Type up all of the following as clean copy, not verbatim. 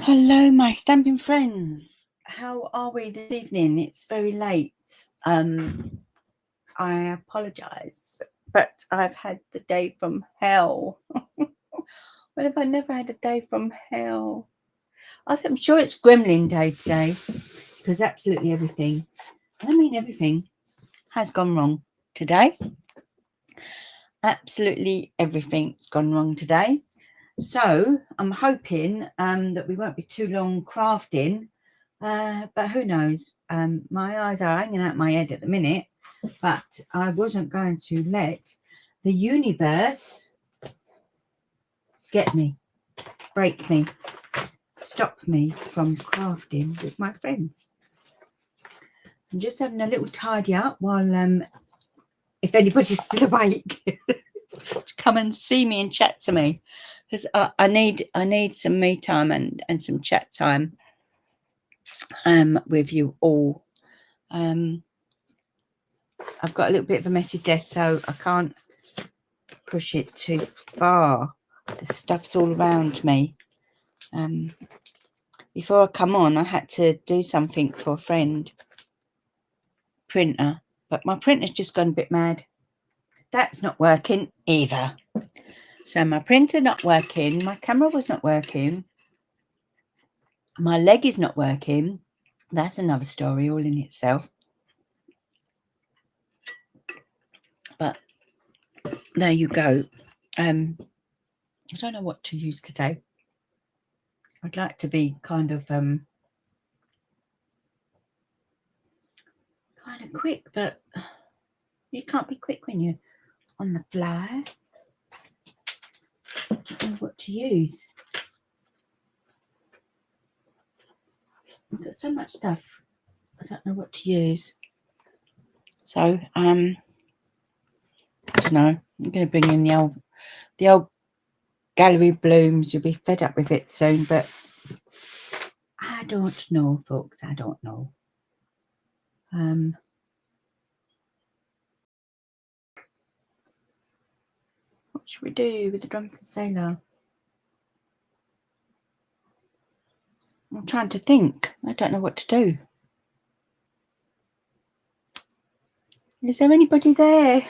Hello, my stamping friends. How are we this evening? It's very late. I apologise, but I've had the day from hell. What if I never had a day from hell? I'm sure it's Gremlin Day today because absolutely everything, and I mean everything, has gone wrong today. Absolutely everything's gone wrong today. So I'm hoping that we won't be too long crafting, but who knows? My eyes are hanging out my head at the minute, but I wasn't going to let the universe get me, break me, stop me from crafting with my friends. I'm just having a little tidy up while, if anybody's still awake, to come and see me and chat to me, because I need some me time and some chat time with you all. I've got a little bit of a messy desk, so I can't push it too far. The stuff's all around me. Before I come on, I had to do something for a friend, printer, but my printer's just gone a bit mad. That's not working either. So my printer not working, my camera was not working, my leg is not working. That's another story all in itself. But there you go. I don't know what to use today. I'd like to be kind of quick, but you can't be quick when you're on the fly. I don't know what to use. I've got so much stuff. I don't know what to use. So I don't know. I'm going to bring in the old gallery blooms. You'll be fed up with it soon, but I don't know, folks. I don't know. What should we do with the drunken sailor? I'm trying to think. I don't know what to do. Is there anybody there?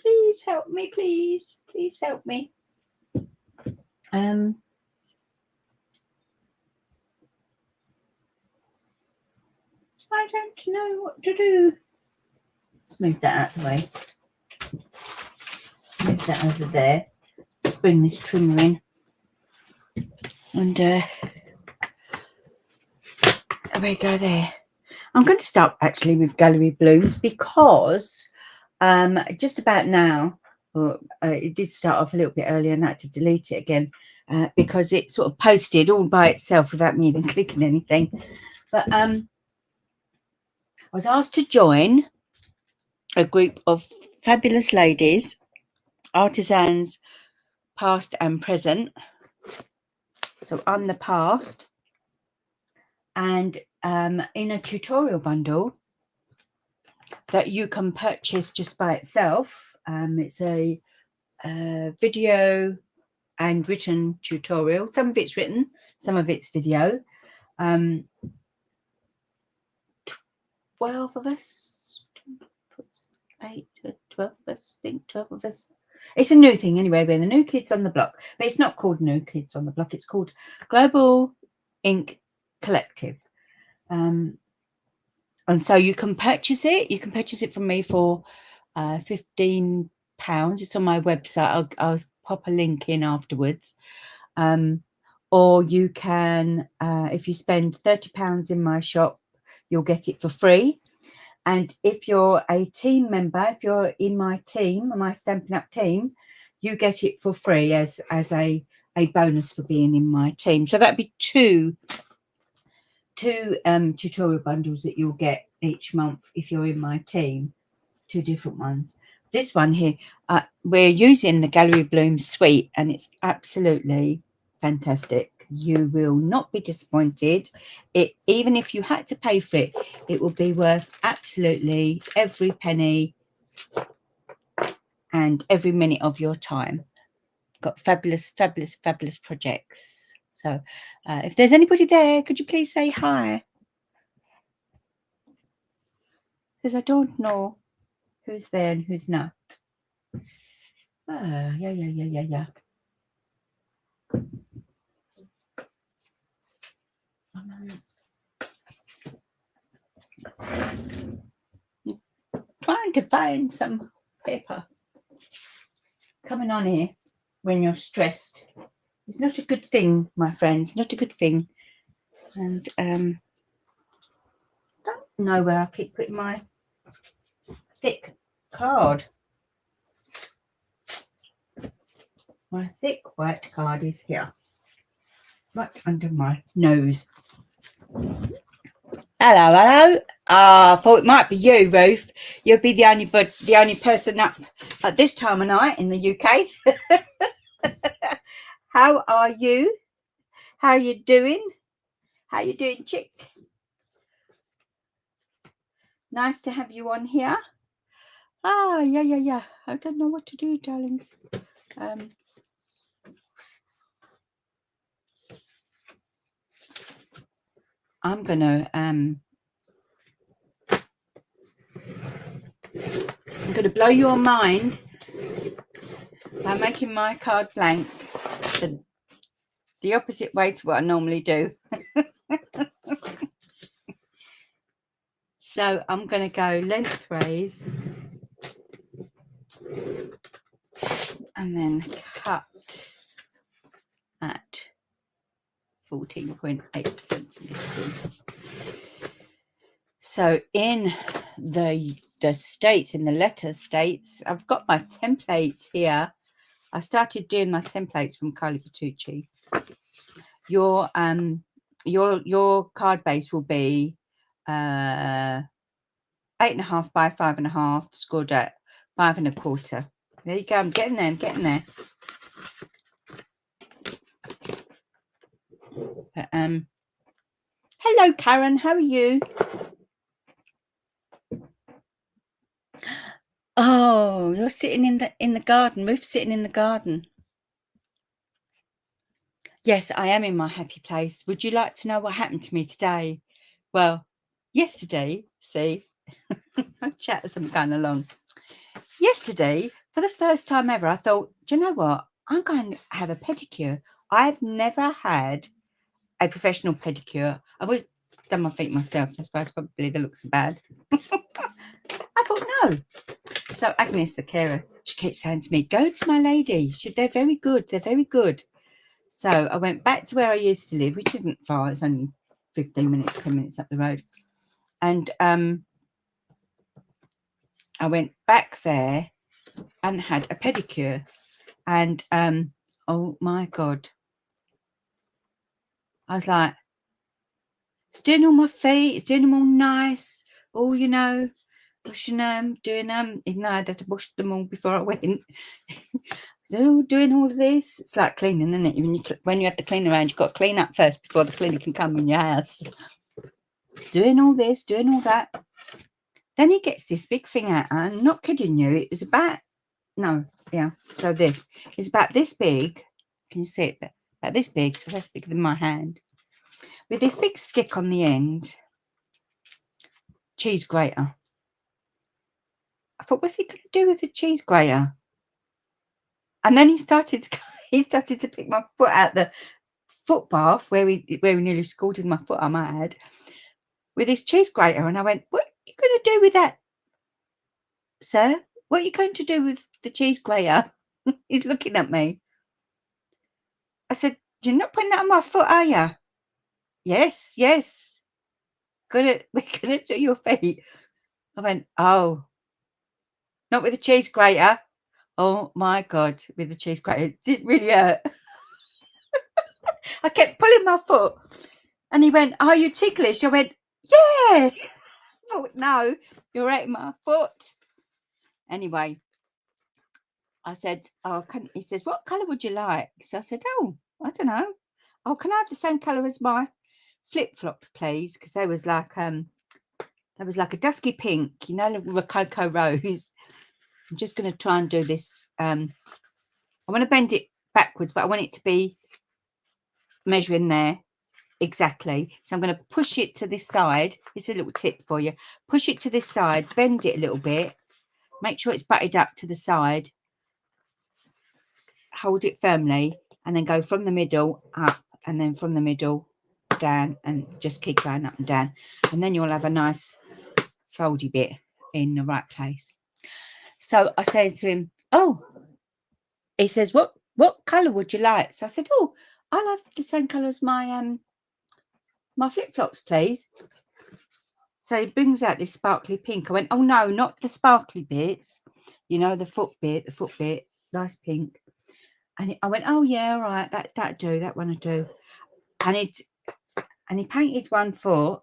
Please help me, please. Please help me. I don't know what to do. Let's move that out of the way. Move that over there. Let's bring this trimmer in. And there we go there. I'm going to start actually with gallery blooms because just about now, it did start off a little bit earlier and I had to delete it again because it sort of posted all by itself without me even clicking anything. But I was asked to join a group of fabulous ladies, artisans, past and present. So I'm the past, and in a tutorial bundle that you can purchase just by itself. It's a video and written tutorial. Some of it's written, some of it's video. 12 of us, 8, 12 of us, I think 12 of us. It's a new thing anyway. We're the new kids on the block, but it's not called New Kids on the Block. It's called Global Ink Collective. And so you can purchase it. You can purchase it from me for £15. It's on my website. I'll pop a link in afterwards. Or you can, if you spend £30 in my shop, you'll get it for free. And if you're a team member, if you're in my team, my Stampin' Up team, you get it for free as a bonus for being in my team. So that'd be two tutorial bundles that you'll get each month if you're in my team. 2 different ones. This one here, we're using the Gallery Bloom suite, and it's absolutely fantastic. You will not be disappointed. Even if you had to pay for it, it will be worth absolutely every penny and every minute of your time. got fabulous, fabulous, fabulous projects. So if there's anybody there, could you please say hi? Because I don't know who's there and who's not. Yeah. Trying to find some paper. Coming on here when you're stressed is not a good thing, my friends. Not a good thing. And don't know where I keep putting my thick card. My thick white card is here, right under my nose. Hello. I thought it might be you, Ruth. You'll be the only person up at this time of night in the UK. How are you? How you doing? How you doing, chick? Nice to have you on here. Yeah. I don't know what to do, darlings. I'm gonna blow your mind by making my card blank the opposite way to what I normally do. So I'm going to go lengthways and then cut at 14.8 centimeters. So in the states, in the letter states, I've got my templates here. I started doing my templates from Carly Bertucci. Your card base will be 8.5 by 5.5, scored at 5 1/4. There you go. I'm getting there. But, hello, Karen. How are you? Oh, you're sitting in the garden. Ruth's sitting in the garden. Yes, I am in my happy place. Would you like to know what happened to me today? Well, yesterday, see, I chat as I'm going along. Yesterday, for the first time ever, I thought, do you know what? I'm going to have a pedicure. I've never had a professional pedicure. I've always done my feet myself. That's why probably the looks are bad. I thought, no. So Agnes, the carer, she keeps saying to me, go to my lady. They're very good. They're very good. So I went back to where I used to live, which isn't far. It's only 15 minutes, 10 minutes up the road. And I went back there and had a pedicure. And oh my God. I was like, it's doing all my feet. It's doing them all nice. All, you know, washing them, doing them. Even though I had to wash them all before I went. Doing all of this. It's like cleaning, isn't it? When you have the cleaner around, you've got to clean up first before the cleaner can come in your house. Doing all this, doing all that. Then he gets this big thing out. I'm not kidding you. It was about, so this is about this big. Can you see it? About this big, so that's bigger than my hand. With this big stick on the end. Cheese grater. I thought, what's he going to do with the cheese grater? And then he started to pick my foot out the foot bath where he nearly scalded my foot, I might add, with his cheese grater. And I went, what are you going to do with that, sir? What are you going to do with the cheese grater? He's looking at me. I said, you're not putting that on my foot, are you? Yes. We're gonna do your feet. I went, oh, not with the cheese grater. Oh my God, with the cheese grater. It didn't really hurt. I kept pulling my foot. And he went, are you ticklish? I went, yeah. I thought, no, you're hurting my foot. Anyway, I said, he says, what colour would you like? So I said, oh, I don't know. Oh, can I have the same colour as my flip-flops, please? Because there was like a dusky pink, you know, Rococo rose. I'm just going to try and do this. I want to bend it backwards, but I want it to be measuring there exactly. So I'm going to push it to this side. It's a little tip for you. Push it to this side, bend it a little bit, make sure it's butted up to the side, hold it firmly, and then go from the middle up, and then from the middle down, and just keep going up and down, and then you'll have a nice foldy bit in the right place. So I said to him, oh, he says, what colour would you like? So I said, oh, I love the same colour as my my flip-flops, please. So he brings out this sparkly pink. I went, oh no, not the sparkly bits, you know, the foot bit, nice pink. And I went, oh yeah, all right, that do, that one I do. And he painted one foot.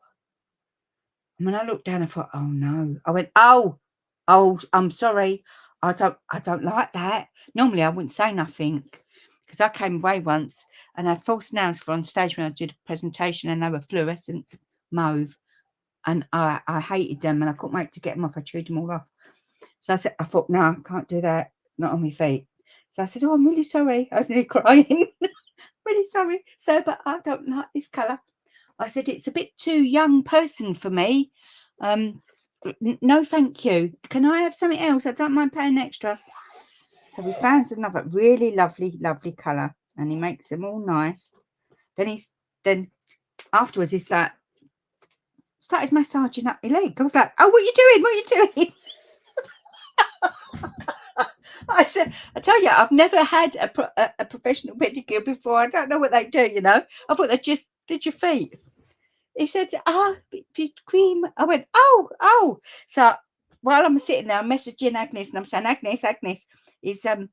And when I looked down, I thought, oh no. I went, oh, I'm sorry. I don't like that. Normally I wouldn't say nothing, because I came away once and I had false nails for on stage when I did a presentation, and they were fluorescent mauve. And I hated them, and I couldn't wait to get them off. I chewed them all off. So I thought, no, I can't do that. Not on my feet. So I said, oh, I'm really sorry. I was nearly crying. Really sorry, sir, but I don't like this colour. I said, it's a bit too young person for me. No, thank you. Can I have something else? I don't mind paying extra. So we found another really lovely colour, and he makes them all nice. Then afterwards he's like, started massaging up my leg. I was like, oh, what are you doing? What are you doing? I said, I tell you, I've never had a professional pedicure before. I don't know what they do, you know. I thought they just did your feet. He said, oh, cream. I went, oh. So while I'm sitting there, I'm messaging Agnes, and I'm saying, Agnes, he's doing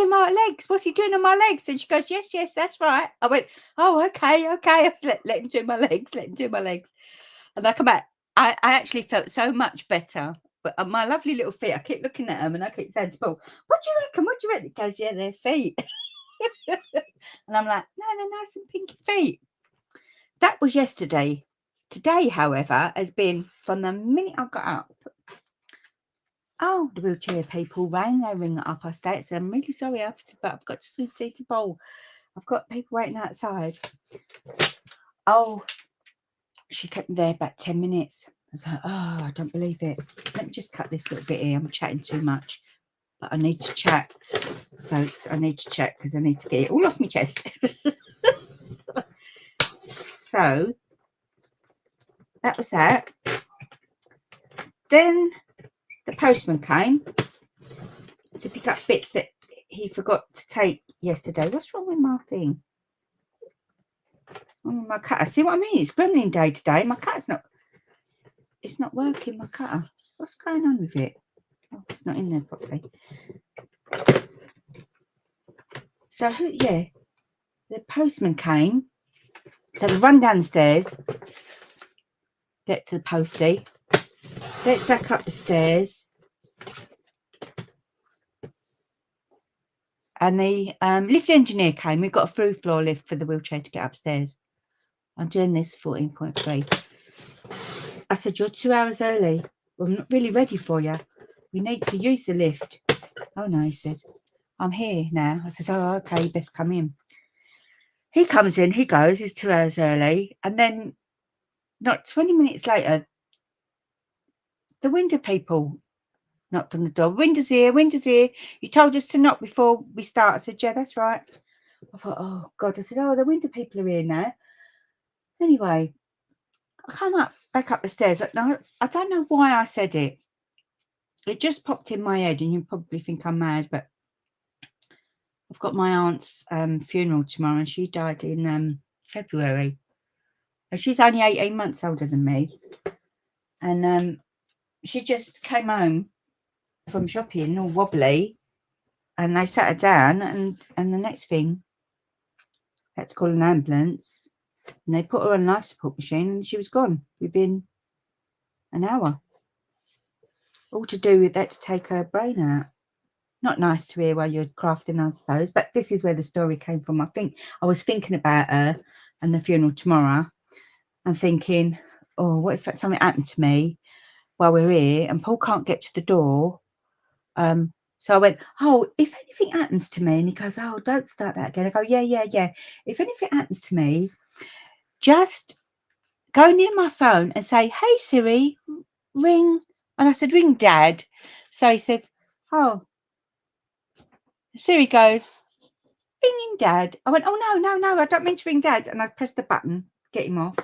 my legs. What's he doing on my legs? And she goes, yes, that's right. I went, oh, okay. I said, let him do my legs. And I come back. I actually felt so much better. But my lovely little feet, I keep looking at them, and I keep saying to Paul, what do you reckon? He goes, yeah, they're feet. And I'm like, no, they're nice and pinky feet. That was yesterday. Today, however, has been from the minute I got up. Oh, the wheelchair people rang. They ring up. I stay. So I'm really sorry, but I've got to see to bowl. I've got people waiting outside. Oh, she kept me there about 10 minutes. I was like, oh, I don't believe it. Let me just cut this little bit here. I'm chatting too much. But I need to chat, folks. I need to chat because I need to get it all off my chest. So that was that. Then the postman came to pick up bits that he forgot to take yesterday. What's wrong with my thing? Oh, my cutter. See what I mean? It's gremlin day today. My cutter's it's not working, my cutter. What's going on with it? Oh, it's not in there properly. So, yeah, the postman came. So we run downstairs, get to the postie. Let's back up the stairs. And the lift engineer came. We've got a through floor lift for the wheelchair to get upstairs. I'm doing this 14.3. I said, you're 2 hours early. Well, I'm not really ready for you. We need to use the lift. Oh, no, he says, I'm here now. I said, oh, okay, you best come in. He comes in, he goes, he's 2 hours early. And then not 20 minutes later, the window people knocked on the door. Windows here. You told us to knock before we start. I said, yeah, that's right. I thought, oh, God. I said, oh, the window people are here now. Anyway, I come back up the stairs. Now, I don't know why I said it. It just popped in my head, and you probably think I'm mad, but I've got my aunt's funeral tomorrow, and she died in February. And she's only 18 months older than me. And she just came home from shopping all wobbly, and they sat her down, and the next thing, had to call an ambulance, and they put her on a life support machine, and she was gone within an hour. All to do with that, to take her brain out. Not nice to hear while you're crafting, I suppose, but this is where the story came from. I was thinking about her and the funeral tomorrow, and thinking, oh, what if something happened to me while we're here and Paul can't get to the door? So I went, oh, if anything happens to me, and he goes, oh, don't start that again. I go, yeah. If anything happens to me, just go near my phone and say, hey, Siri, ring. And I said, ring Dad. So he says, oh, Siri goes, ringing Dad. I went, oh, no, I don't mean to ring Dad. And I pressed the button, get him off.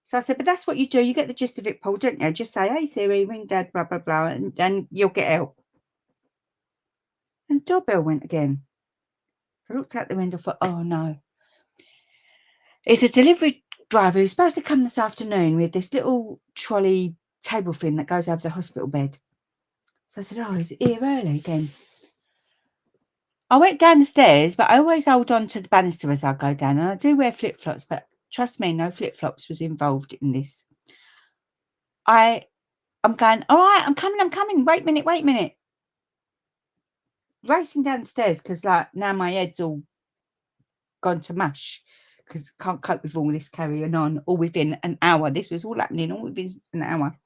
So I said, but that's what you do. You get the gist of it, Paul, don't you? Just say, hey, Siri, ring Dad, blah, blah, blah, and you'll get help. And the doorbell went again. So I looked out the window for, oh, no. It's a delivery driver who's supposed to come this afternoon with this little trolley table thing that goes over the hospital bed. So I said, oh, he's here early again. I went down the stairs, but I always hold on to the banister as I go down. And I do wear flip-flops, but trust me, no flip-flops was involved in this. I'm going, all right, I'm coming. Wait a minute. Racing downstairs because, like, now my head's all gone to mush because I can't cope with all this carrying on all within an hour. This was all happening all within an hour.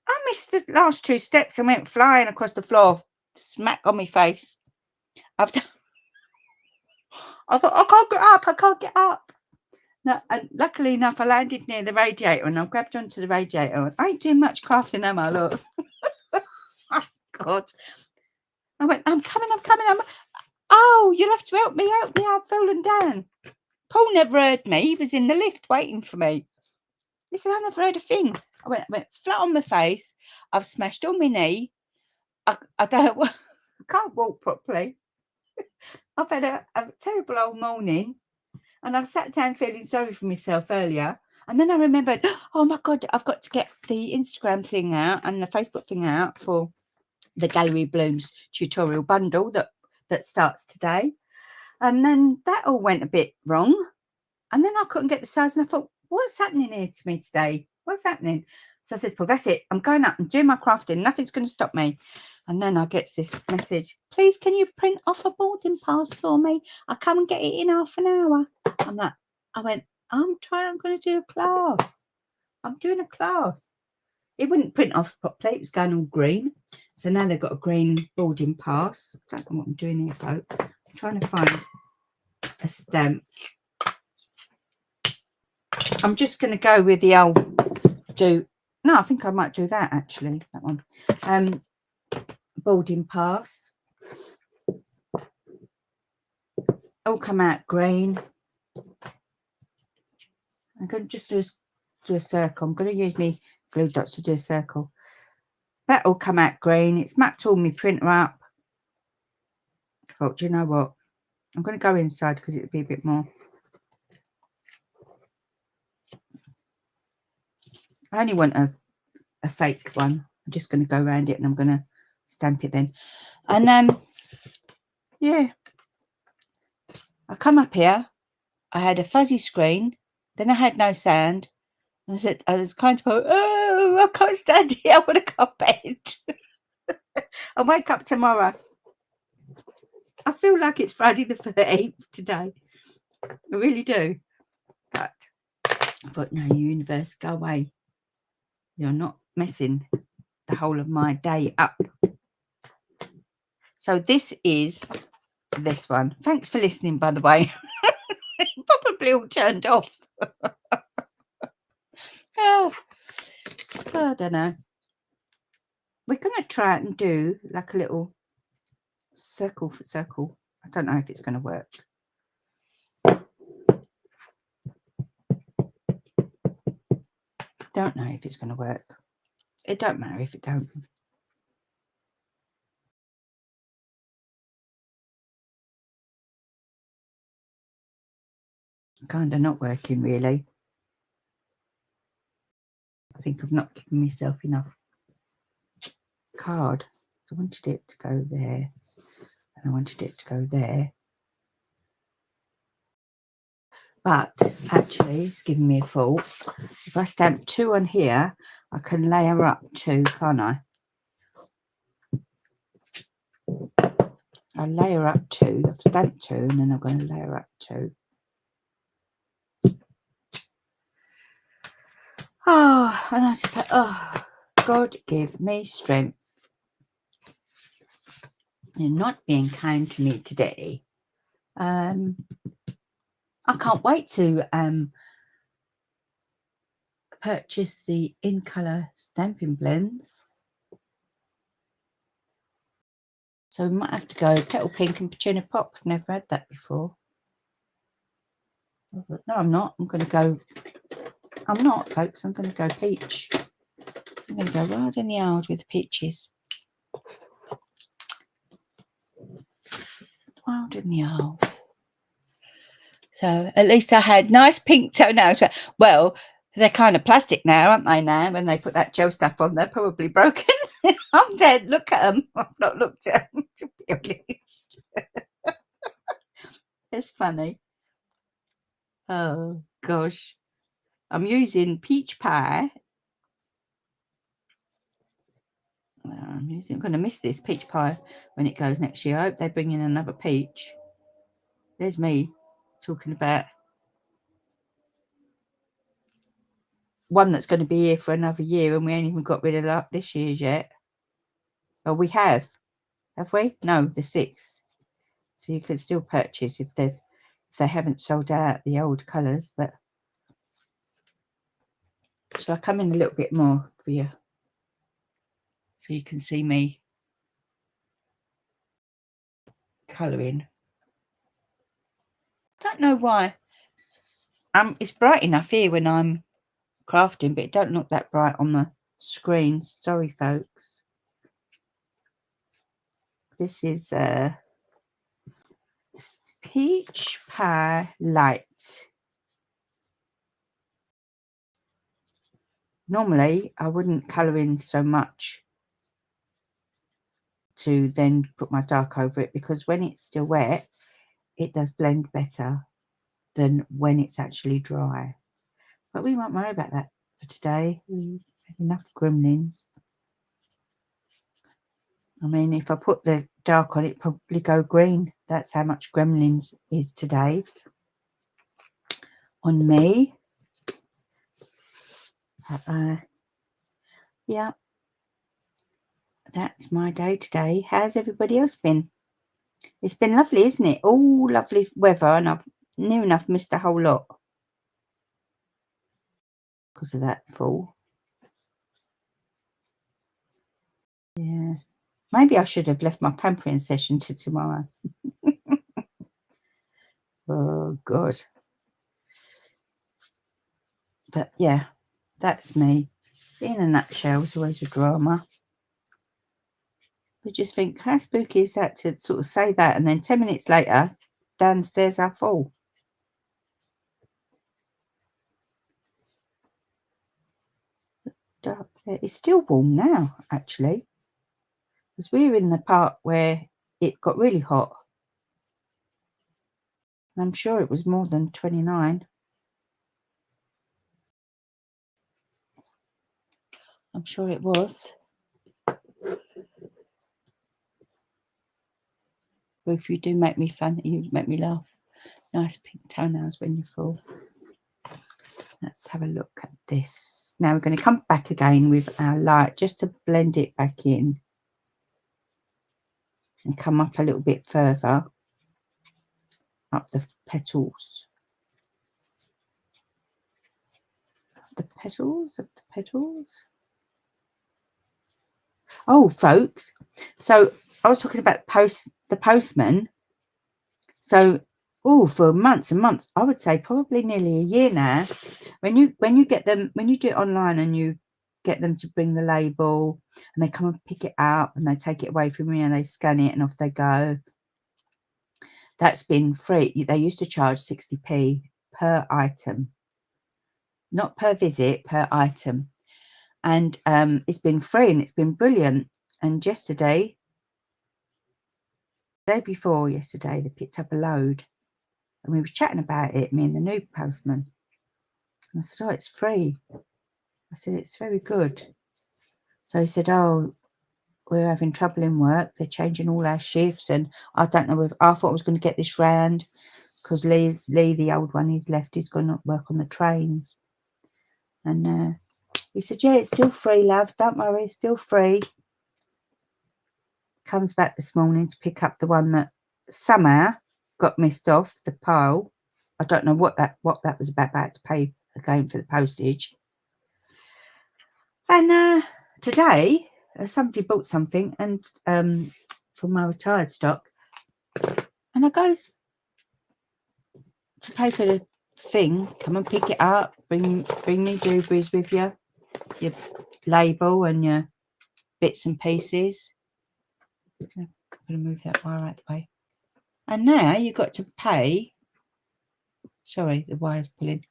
I missed the last 2 steps and went flying across the floor, smack on my face. I thought, I can't get up. No, and luckily enough, I landed near the radiator and I grabbed onto the radiator. I ain't doing much crafting, am I? Look. Oh, God. I went, I'm coming. Oh, you'll have to help me. I've fallen down. Paul never heard me. He was in the lift waiting for me. He said, I never heard a thing. I went flat on my face. I've smashed on my knee. I don't know. I can't walk properly. I've had a terrible old morning. And I sat down feeling sorry for myself earlier. And then I remembered, oh, my God, I've got to get the Instagram thing out and the Facebook thing out for the Gallery Blooms tutorial bundle that starts today. And then that all went a bit wrong. And then I couldn't get the size. And I thought, what's happening here to me today? What's happening? So I said, well, that's it. I'm going up and doing my crafting. Nothing's going to stop me. And then I get this message. Please, can you print off a boarding pass for me? I'll come and get it in half an hour. I went, I'm going to do a class. I'm doing a class. It wouldn't print off properly. It was going all green. So now they've got a green boarding pass. I don't know what I'm doing here, folks. I'm trying to find a stamp. I'm just going to go with the old no, I think I might do that actually, that one. Boarding pass. All come out green. I'm going to just do a circle. I'm going to use my glue dots to do a circle. That will come out green. It's mapped all my printer up. I thought, do you know what? I'm going to go inside because it would be a bit more. I only want a fake one. I'm just going to go around it and I'm going to stamp it then. And yeah, I come up here. I had a fuzzy screen. Then I had no sound. And I was kind of going, oh, I can't stand here. I want to go to bed. I'll wake up tomorrow. I feel like it's Friday the 13th today. I really do. But I thought, no, universe, go away. You're not messing the whole of my day up. So this is this one. Thanks for listening, by the way. Probably all turned off. Oh, I don't know. We're going to try and do like a little circle for circle. I don't know if it's going to work. Don't know if it's going to work. It don't matter if it don't. Kind of not working really. I think I've not given myself enough card. So I wanted it to go there and I wanted it to go there. But actually it's giving me a fault. If I stamp 2 on here, I can layer up 2, can't I? I'll layer up 2. I've stamped 2 and then I'm going to layer up 2. Oh, and I just like, oh, God give me strength. You're not being kind to me today. I can't wait to purchase the in colour stamping blends. So we might have to go Petal Pink and Petunia Pop. I've never had that before. No, I'm not. I'm going to go. I'm not, folks. I'm going to go peach. I'm going to go wild in the yard with the peaches. Wild in the yard. So at least I had nice pink toenails. Well, they're kind of plastic now, aren't they? Now, when they put that gel stuff on, they're probably broken. I'm dead. Look at them. I've not looked at them, to be honest. It's funny. Oh, gosh. I'm using peach pie. I'm going to miss this peach pie when it goes next year. I hope they bring in another peach. There's me talking about one that's going to be here for another year, and we ain't even got rid of this year's yet. Oh, we have we? No, the 6th. So you can still purchase if they haven't sold out the old colours. But shall I come in a little bit more for you so you can see me colouring? Don't know why. It's bright enough here when I'm crafting, but it don't look that bright on the screen. Sorry, folks. This is Peach Pie Light. Normally, I wouldn't colour in so much to then put my dark over it, because when it's still wet, it does blend better than when it's actually dry. But we won't worry about that for today. We've had enough gremlins. I mean, if I put the dark on, it probably go green. That's how much gremlins is today on me. Yeah, that's my day today. How's everybody else been? It's been lovely, isn't it? All lovely weather, and I've near enough missed a whole lot because of that fall. Yeah, maybe I should have left my pampering session to tomorrow. Oh, God. But yeah, that's me. In a nutshell, it's always a drama. But just think, how spooky is that to sort of say that, and then 10 minutes later, downstairs I fall. It's still warm now, actually, because we're in the part where it got really hot. And I'm sure it was more than 29. I'm sure it was. But if you do make me funny, you make me laugh. Nice pink toenails when you fall. Let's have a look at this. Now we're going to come back again with our light just to blend it back in and come up a little bit further up the petals. The petals of the petals. Oh, folks, so I was talking about the postman. So, for months and months, I would say probably nearly a year now, when you get them, when you do it online and you get them to bring the label and they come and pick it up and they take it away from you and they scan it and off they go. That's been free. They used to charge 60p per item, not per visit, per item. And it's been free and it's been brilliant. And yesterday, day before yesterday, they picked up a load and we were chatting about it, me and the new postman. And I said, oh, it's free. I said, it's very good. So he said, oh, we're having trouble in work. They're changing all our shifts. And I don't know if I thought I was going to get this round because Lee, the old one, he's left. He's going to work on the trains. And he said, yeah, it's still free, love. Don't worry, it's still free. comes back this morning to pick up the one that somehow got missed off the pile. I don't know what that was about. I had to pay again for the postage. And today somebody bought something and from my retired stock, and I goes to pay for the thing. Come and pick it up. Bring me doobies with you, your label and your bits and pieces. I'm going to move that wire out the way. And now you got to pay. Sorry, the wire's pulling.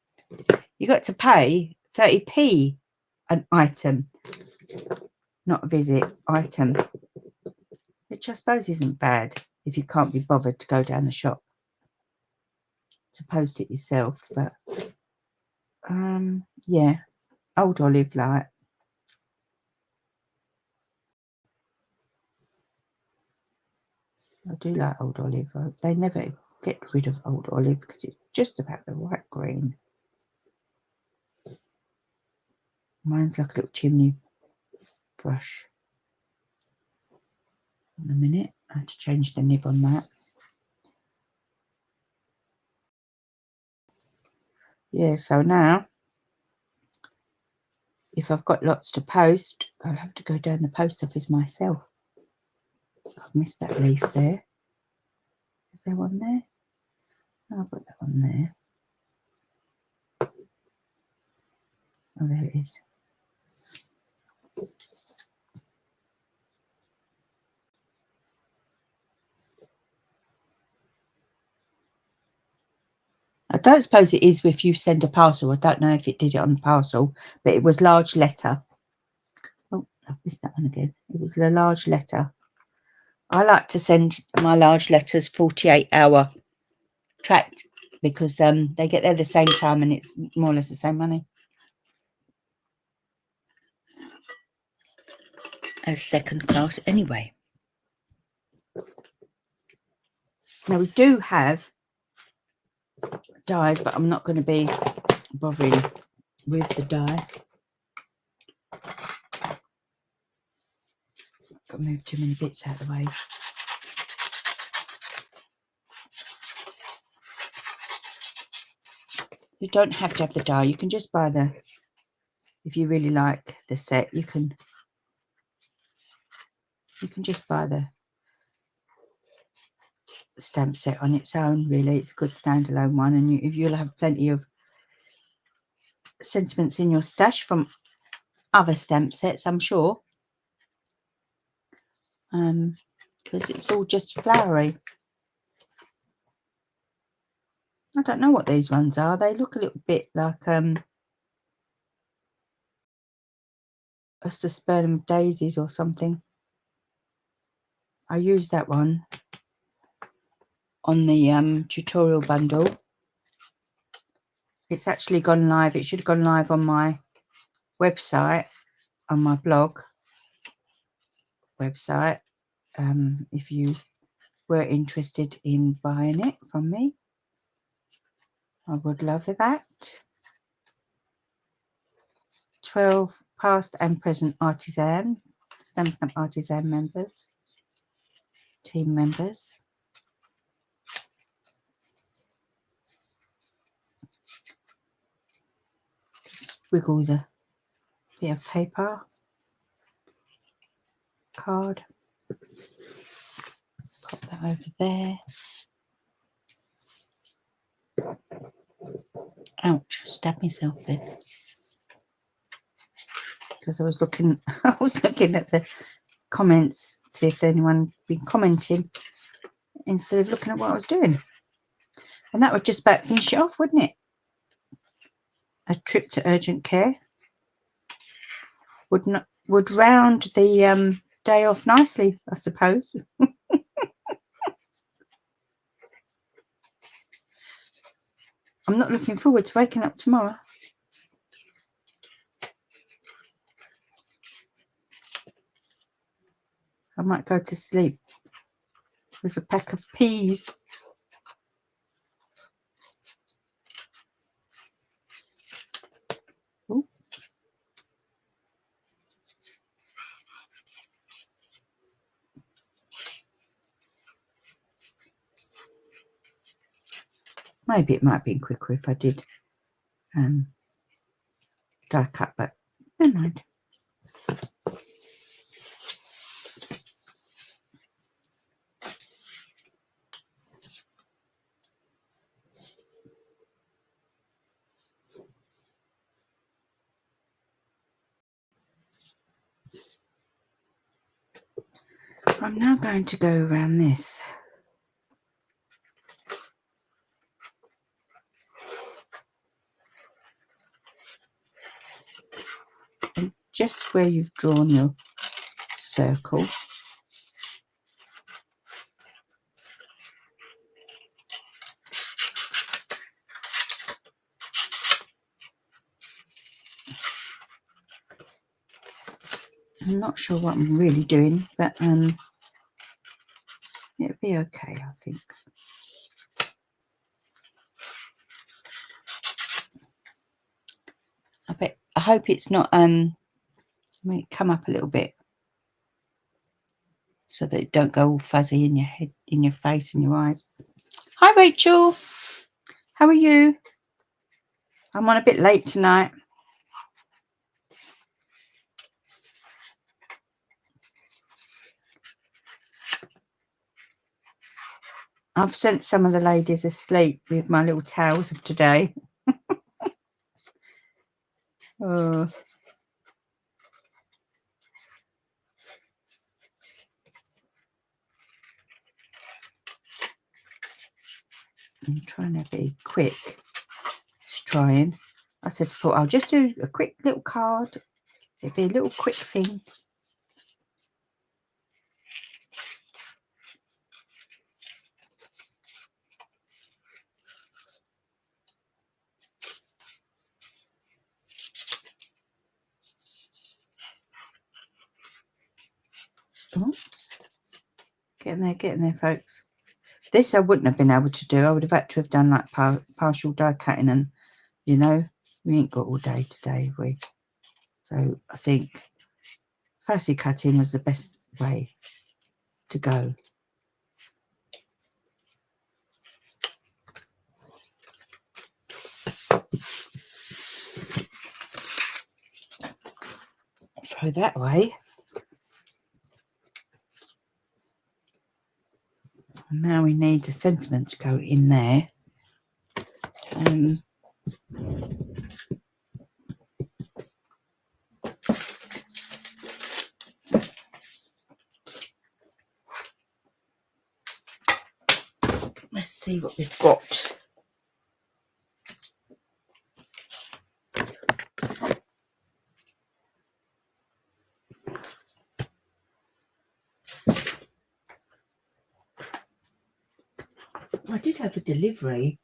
You got to pay 30p an item, not a visit, item, which I suppose isn't bad if you can't be bothered to go down the shop to post it yourself. But yeah, Old Olive light. I do like Old Olive. They never get rid of Old Olive because it's just about the right green. Mine's like a little chimney brush. In a minute, I had to change the nib on that. Yeah, so now if I've got lots to post, I'll have to go down the post office myself. I've missed that leaf there. Is there one there? Oh, I've got that one there. Oh, there it is. I don't suppose it is if you send a parcel. I don't know if it did it on the parcel, but it was large letter. Oh, I've missed that one again. It was the large letter. I like to send my large letters 48-hour tracked because they get there the same time and it's more or less the same money as second class anyway. Now we do have dyes, but I'm not going to be bothering with the dye. Got to move too many bits out of the way. You don't have to have the dye. You can just buy the, if you really like the set, you can just buy the stamp set on its own. Really, it's a good standalone one, and you'll have plenty of sentiments in your stash from other stamp sets, I'm sure. Because it's all just flowery. I don't know what these ones are. They look a little bit like a Suspernum daisies or something. I used that one on the tutorial bundle. It's actually gone live. It should have gone live on my website, on my blog website, if you were interested in buying it from me. I would love that. 12 past and present artisan, Stampin' Up artisan members, team members. Just wiggle the bit of paper, card, pop that over there. Ouch, stabbed myself then. Because I was looking at the comments, see if anyone been commenting instead of looking at what I was doing. And that would just about finish it off, wouldn't it? A trip to urgent care would round the day off nicely, I suppose. I'm not looking forward to waking up tomorrow. I might go to sleep with a pack of peas. Ooh. Maybe it might have been quicker if I did die cut, but never mind. I'm now going to go around this. And just where you've drawn your circle, I'm not sure what I'm really doing, but it'll be okay, I think. I hope it's not make it come up a little bit so that it don't go all fuzzy in your head, in your face, and your eyes. Hi Rachel, how are you? I'm on a bit late tonight. I've sent some of the ladies asleep with my little tales of today. Oh. I'm trying to be quick. Just trying. I said to Paul, I'll just do a quick little card. It'll be a little quick thing. Oops. Getting there, folks. This I wouldn't have been able to do. I would have had to have done like partial die cutting, and you know, we ain't got all day today, have we? So I think fussy cutting was the best way to go. Throw that away. And now we need a sentiment to go in there. Let's see what we've got. I did have a delivery.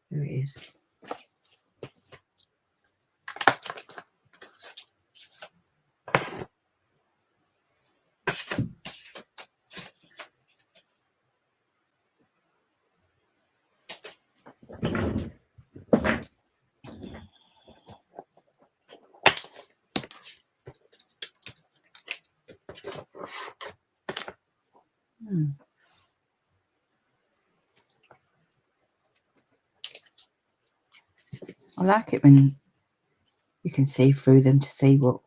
There it is. I like it when you can see through them to see what.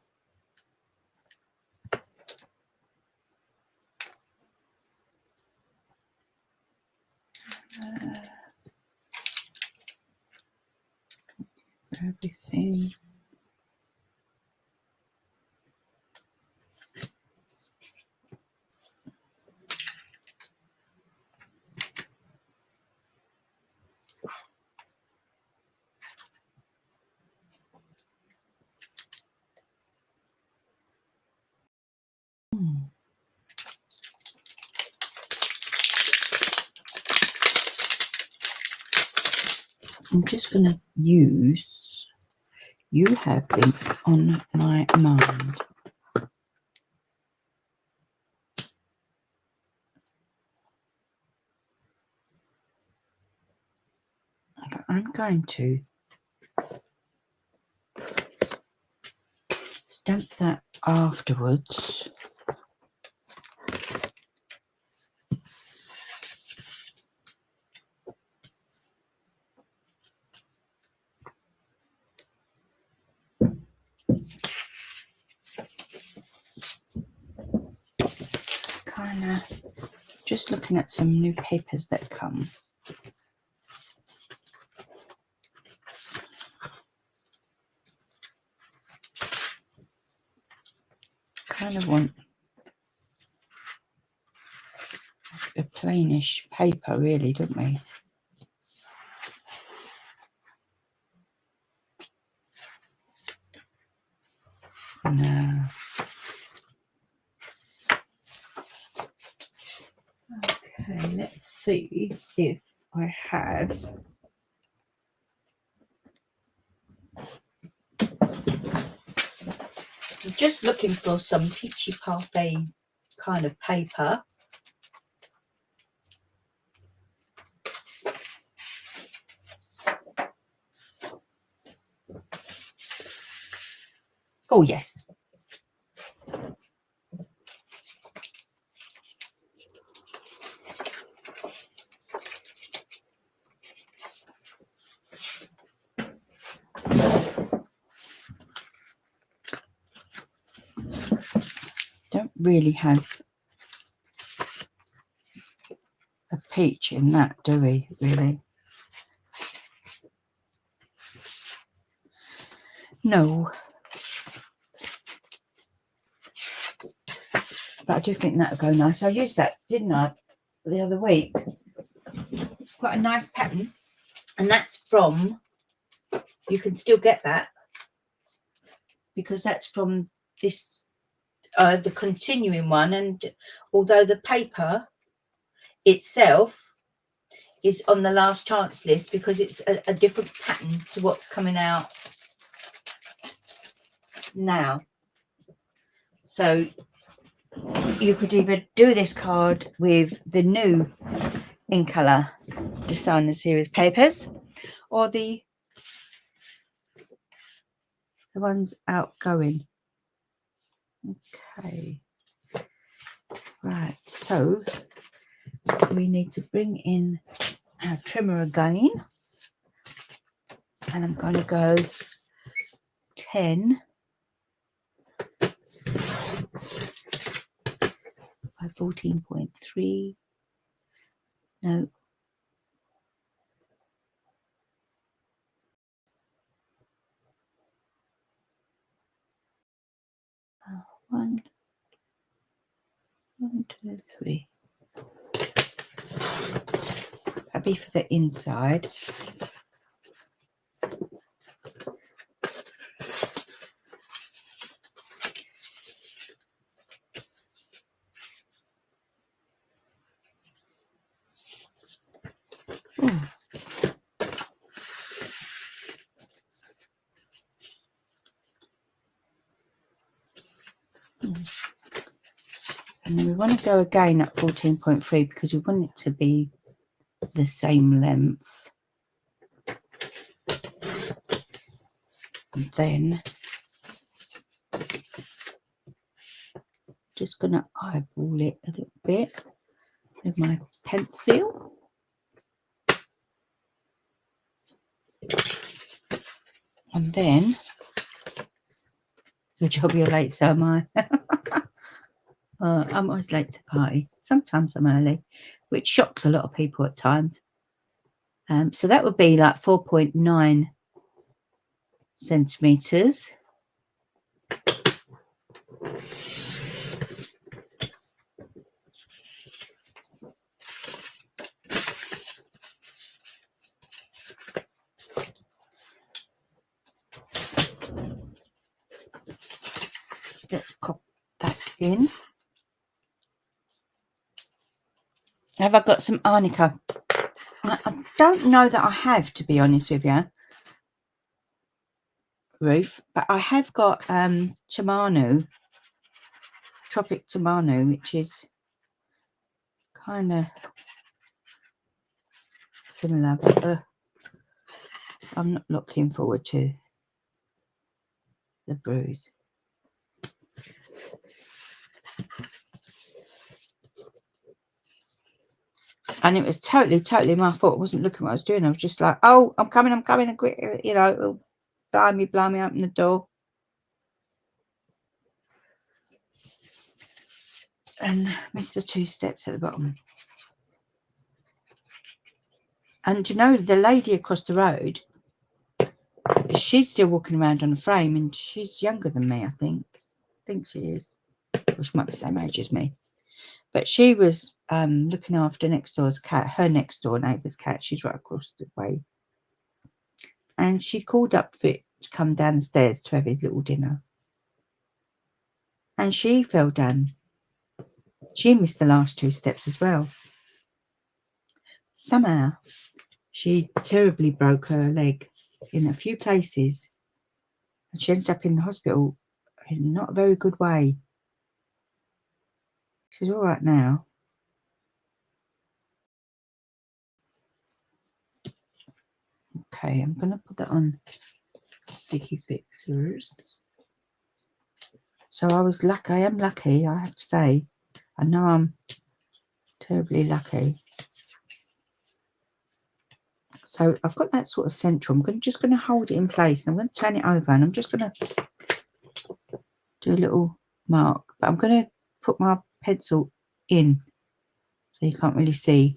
Everything. I'm just going to use You Have Been on My Mind. But I'm going to stamp that afterwards. kind of just looking at some new papers that come. Kind of want a plainish paper, really, don't we? No. Okay, let's see if I have. I'm just looking for some peachy parfait kind of paper. Oh, yes. Don't really have a peach in that, do we, really? No. But I do think that would go nice. I used that, didn't I, the other week? It's quite a nice pattern. And that's from, you can still get that, because that's from this, the continuing one. And although the paper itself is on the last chance list, because it's a different pattern to what's coming out now. So you could either do this card with the new in colour designer series papers, or the ones outgoing. Okay, right, so we need to bring in our trimmer again, and I'm going to go 10 by 14.3. No, one, 2, 3. That'd be for the inside. And then we want to go again at 14.3 because we want it to be the same length. And then just going to eyeball it a little bit with my pencil. And then, good job you're late, so am I. I'm always late to the party. Sometimes I'm early, which shocks a lot of people at times. So that would be like 4.9 centimeters. Let's pop that in. Have I got some arnica? I don't know that I have, to be honest with you, Ruth, but I have got Tamanu, Tropic Tamanu, which is kind of similar, but I'm not looking forward to the bruise. And it was totally my fault. I wasn't looking what I was doing. I was just like, oh, I'm coming, and quick, you know, blimey, open the door. and missed the 2 steps at the bottom. And you know, the lady across the road, she's still walking around on a frame, and she's younger than me, I think. I think she is. Well, she might be the same age as me. But she was looking after next door's cat, her next door neighbour's cat. She's right across the way. And she called up for it to come down the stairs to have his little dinner. And she fell down. She missed the last 2 steps as well. Somehow, she terribly broke her leg in a few places. And she ended up in the hospital in not a very good way. She's all right now. Okay, I'm going to put that on sticky fixers. So I was lucky. I am lucky, I have to say. I know I'm terribly lucky. So I've got that sort of central. I'm just going to hold it in place, and I'm going to turn it over, and I'm just going to do a little mark. But I'm going to put my pencil in so you can't really see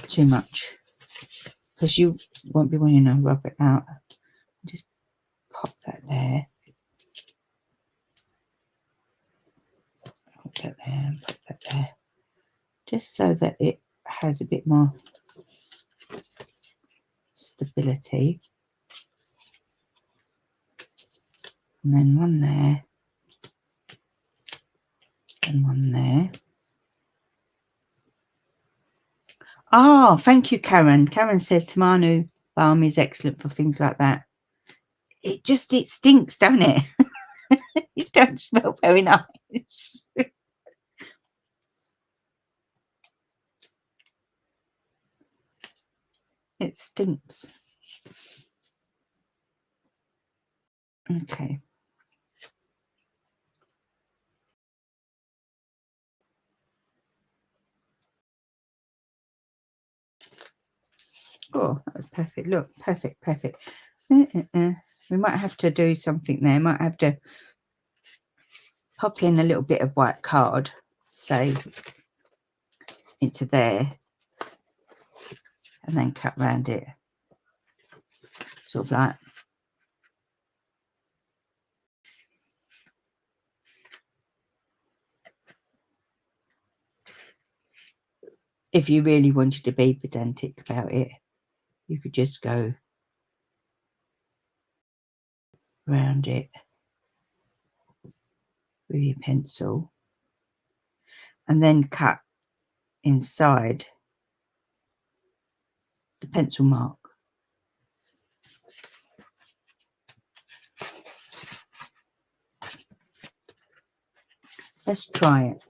too much, because you won't be wanting to rub it out. Just pop that there. Put that there and put that there. Just so that it has a bit more stability. And then one there. And one there. Oh, thank you, Karen. Karen says Tamanu balm is excellent for things like that. It stinks, don't it? It don't smell very nice. It stinks. Okay. Oh, that was perfect. Look, perfect. We might have to do something there. Might have to pop in a little bit of white card, say, into there, and then cut round it. Sort of like. If you really wanted to be pedantic about it, you could just go round it with your pencil and then cut inside the pencil mark. Let's try it.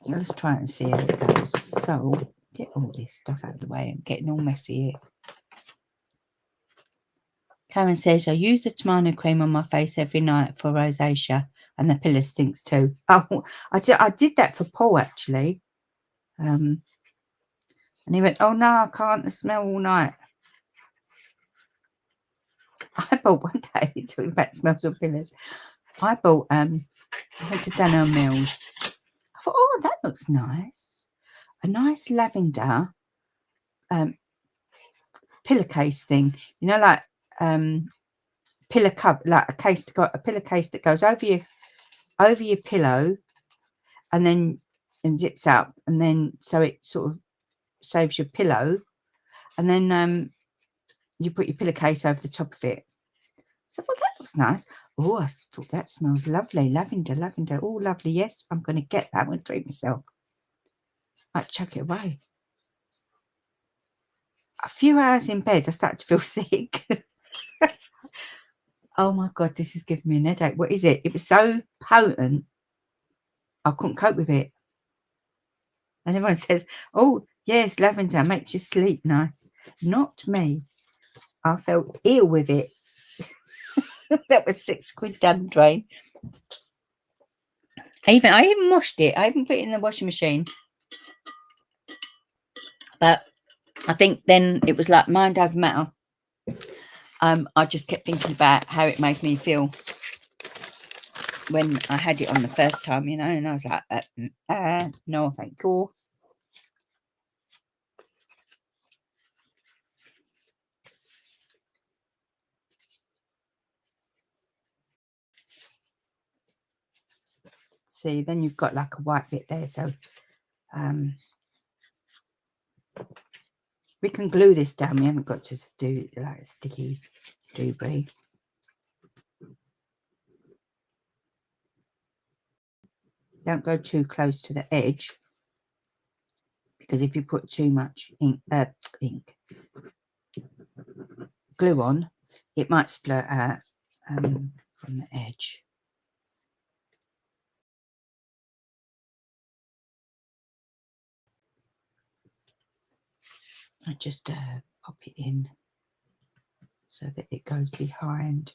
Let's try it and see how it goes. So, get all this stuff out of the way. I'm getting all messy here. Karen says, I use the Tamanu cream on my face every night for rosacea, and the pillow stinks too. Oh, I did that for Paul, actually. And he went, oh, no, I can't. The smell all night. I bought one day, talking about smells of pillows, I bought, I went to Dunelm Mills. I thought, oh, that looks nice. A nice lavender pillowcase thing. You know, like pillow cover, like a pillowcase that goes over your pillow and then zips up, and then so it sort of saves your pillow, and then you put your pillowcase over the top of it. So I thought, that looks nice. Oh, I thought that smells lovely. Lavender. Oh, lovely. Yes, I'm going to get that. I'm going to treat myself. I'd chuck it away. A few hours in bed, I started to feel sick. Oh my God, this is giving me an headache. What is it? It was so potent, I couldn't cope with it. And everyone says, oh, yes, lavender makes you sleep nice. Not me. I felt ill with it. That was £6 down the drain. I even washed it. I even put it in the washing machine. But I think then it was like mind over matter. I just kept thinking about how it made me feel. when I had it on the first time, you know, and I was like, no, thank you. See, then you've got like a white bit there, so we can glue this down. We haven't got to do like sticky doobry. Don't go too close to the edge, because if you put too much glue on, it might splurt out from the edge. I just pop it in so that it goes behind.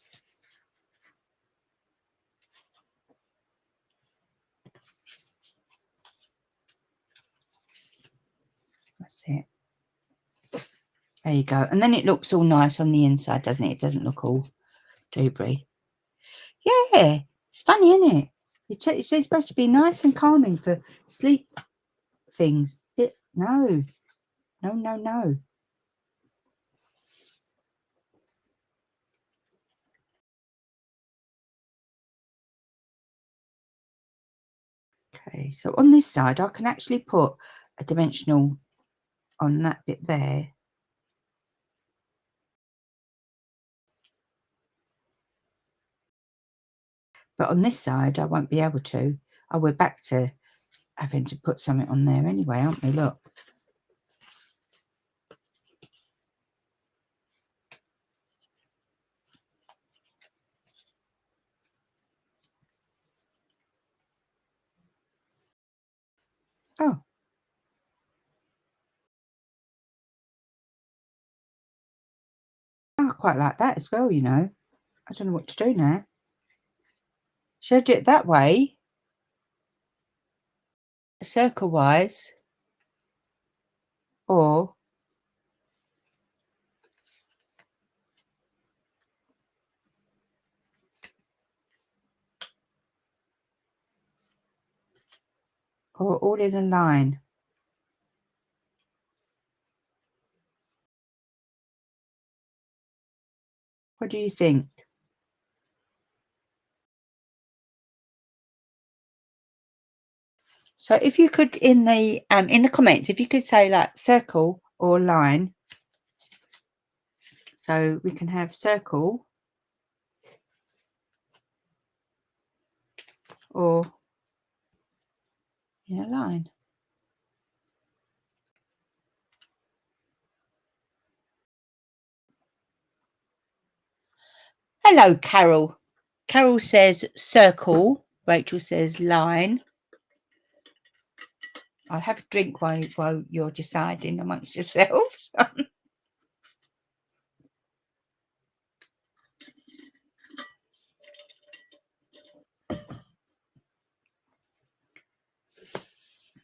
That's it. There you go. And then it looks all nice on the inside, doesn't it? It doesn't look all doobry. Yeah, it's funny, isn't it? It's supposed to be nice and calming for sleep things. No. Okay, so on this side, I can actually put a dimensional on that bit there. But on this side, I won't be able to. Oh, we're back to having to put something on there anyway, aren't we? Look. Oh. I quite like that as well, you know. I don't know what to do now. Should I do it that way? Circle-wise? Or all in a line? What do you think? So if you could in the comments, if you could say like circle or line, so we can have circle or in a line. Hello, Carol. Carol says circle. Rachel says line. I'll have a drink while you're deciding amongst yourselves.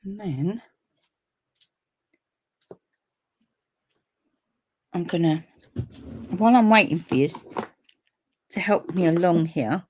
And then I'm gonna, while I'm waiting for you to help me along here,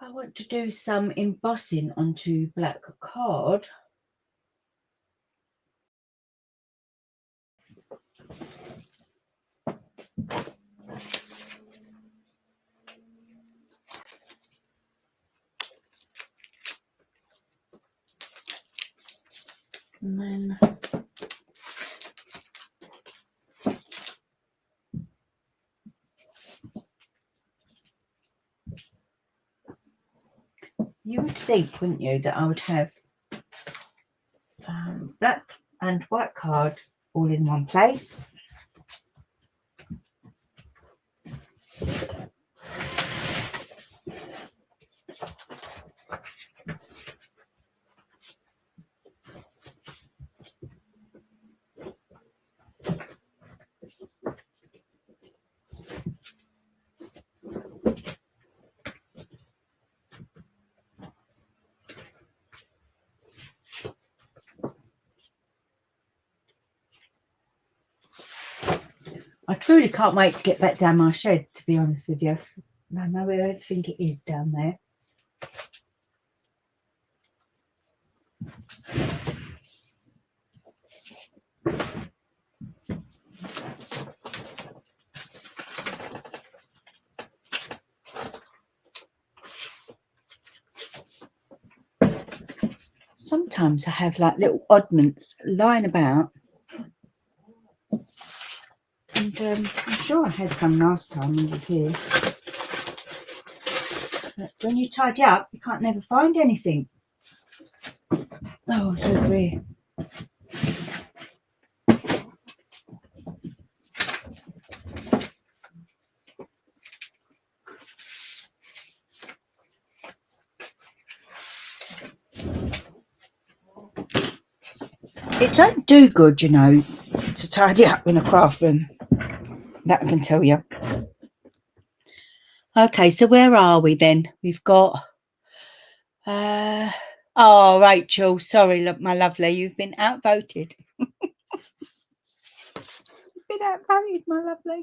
I want to do some embossing onto black card. And then you would think, wouldn't you, that I would have black and white card all in one place. I truly can't wait to get back down my shed, to be honest with you. I know where I think it is down there. Sometimes I have like little oddments lying about. And I'm sure I had some last time when I was here. But when you tidy up, you can't never find anything. Oh, it's over here. It don't do good, you know, to tidy up in a craft room. That I can tell you. Okay, so where are we then? We've got... oh, Rachel, sorry, look, my lovely, you've been outvoted. You've been outvoted, my lovely.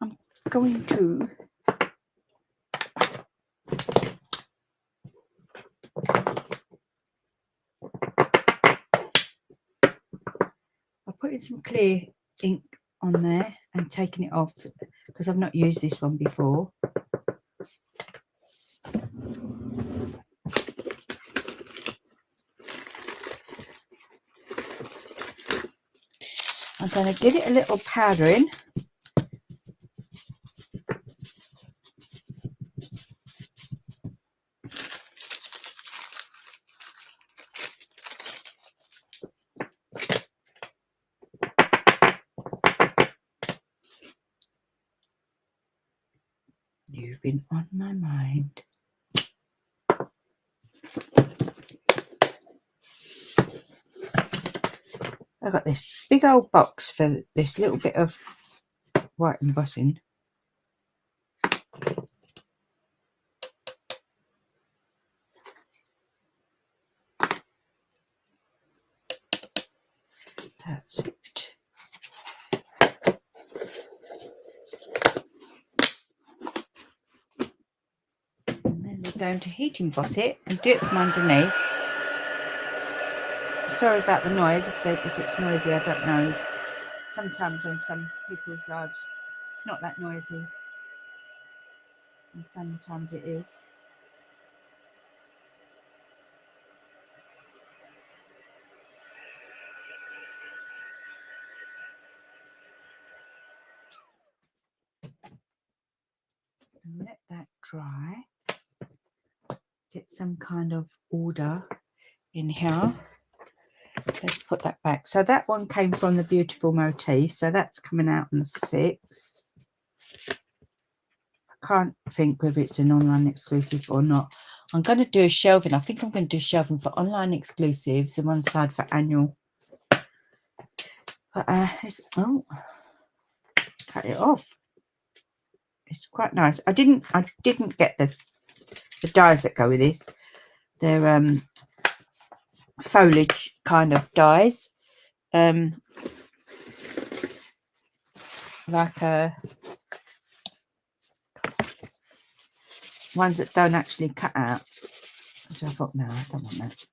I'm going to... I'm putting some clear ink on there and taking it off because I've not used this one before. I'm going to give it a little powdering. You've been on my mind. I've got this big old box for this little bit of white embossing. That's it. And then we're going to heat emboss it and do it from underneath. Sorry about the noise, if it's noisy, I don't know. Sometimes on some people's lives it's not that noisy, and sometimes it is. And let that dry. Get some kind of order in here. Let's put that back. So that one came from the Beautiful Motif, so that's coming out on the 6th. I can't think whether it's an online exclusive or not. I'm going to do a shelving. I think I'm going to do shelving for online exclusives and one side for annual. But oh, cut it off. It's quite nice. I didn't get the dies that go with this. They're foliage kind of dies. Like ones that don't actually cut out. Which I thought, no, I don't want that.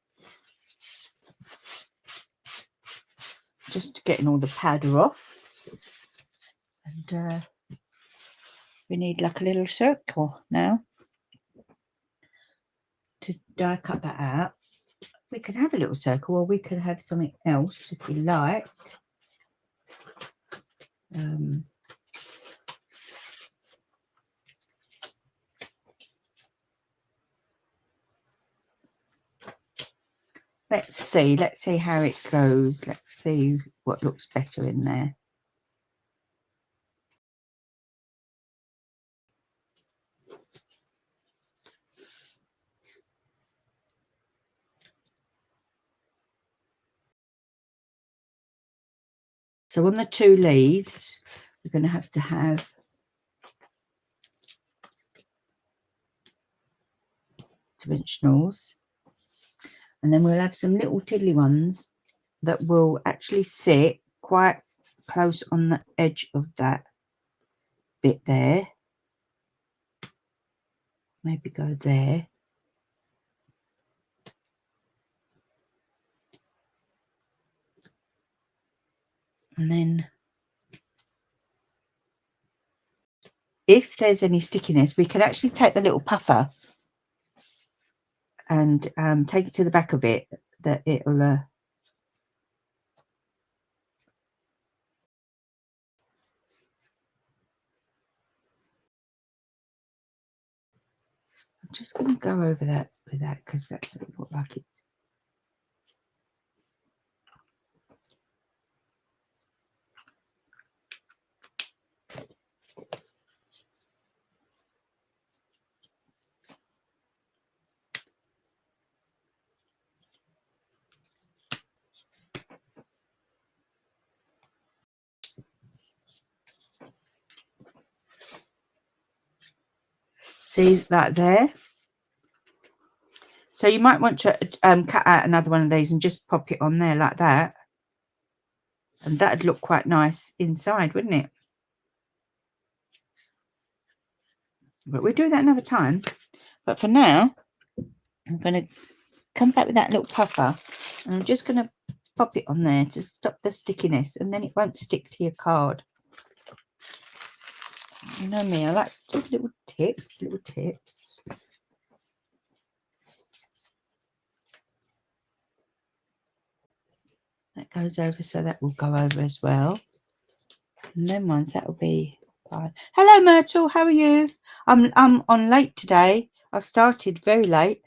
Just getting all the powder off. And we need like a little circle now to die cut that out. We can have a little circle, or we could have something else if you like. Let's see how it goes. Let's see what looks better in there. So on the 2 leaves, we're going to have dimensionals. And then we'll have some little tiddly ones that will actually sit quite close on the edge of that bit there. Maybe go there. And then if there's any stickiness, we can actually take the little puffer and take it to the back of it, that it'll I'm just going to go over that with that, because that doesn't look like it. See that there? So you might want to cut out another one of these and just pop it on there like that. And that'd look quite nice inside, wouldn't it? But we'll do that another time. But for now, I'm going to come back with that little puffer. And I'm just going to pop it on there to stop the stickiness. And then it won't stick to your card. You know me, I like to do little tips, That goes over, so that will go over as well. And then once that will be fine. Hello Myrtle, how are you? I'm on late today. I started very late.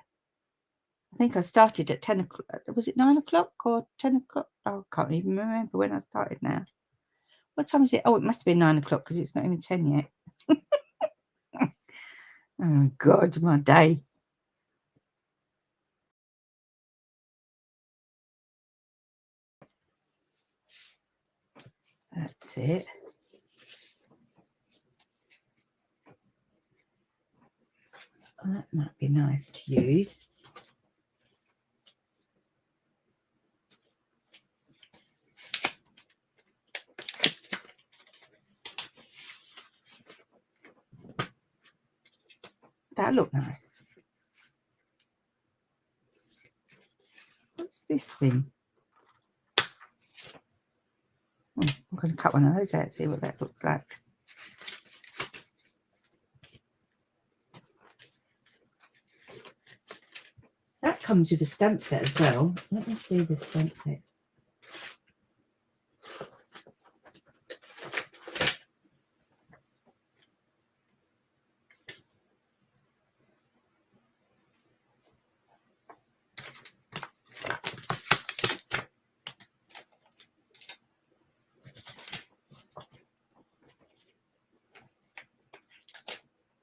I think I started at 10 o'clock. Was it 9 o'clock or 10 o'clock? Oh, I can't even remember when I started now. What time is it? Oh, it must have been 9 o'clock because it's not even 10 yet. Oh God, my day. That's it. Well, that might be nice to use. That look nice. What's this thing? Oh, I'm going to cut one of those out, see what that looks like. That comes with a stamp set as well. Let me see the stamp set.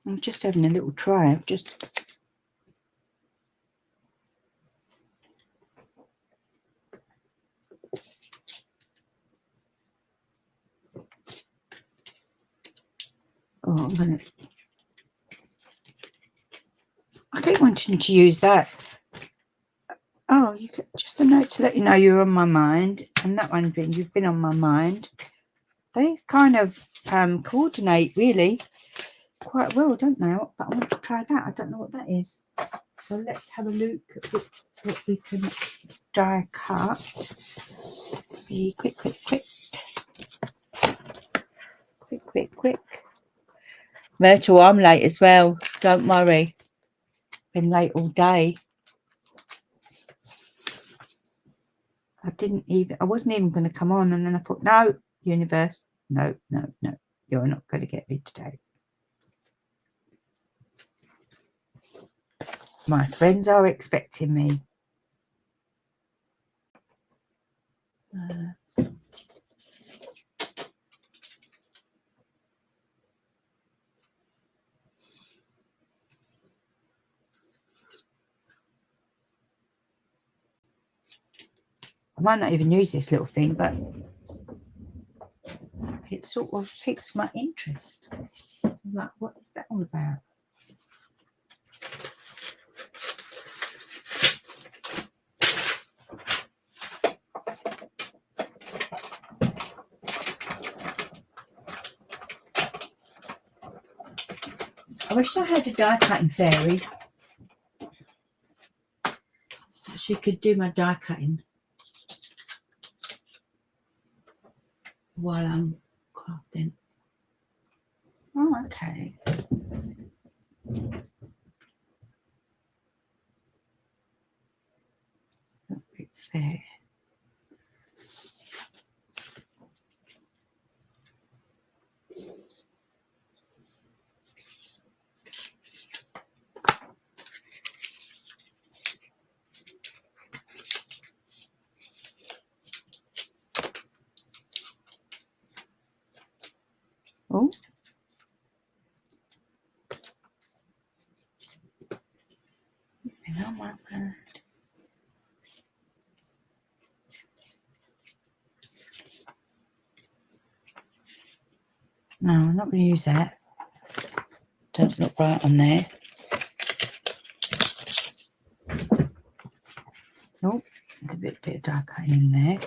I'm just having a little try. I've just I keep wanting to use that. Oh, you could, just a note to let you know you're on my mind, and that one being you've been on my mind. They kind of coordinate really quite well, don't they? But I want to try that. I don't know what that is. So let's have a look at what we can die cut. Be quick. Myrtle, I'm late as well. Don't worry. Been late all day. I wasn't even going to come on, and then I thought, no, universe, no, you're not going to get me today. My friends are expecting me. I might not even use this little thing, but it sort of piqued my interest. I'm like, what is that all about? I wish I had a die cutting fairy. She could do my die cutting while I'm crafting. Oh, okay. It's there. Oh. No, I'm not going to use that. Don't look right on there. Oh, there's a bit of dark in there.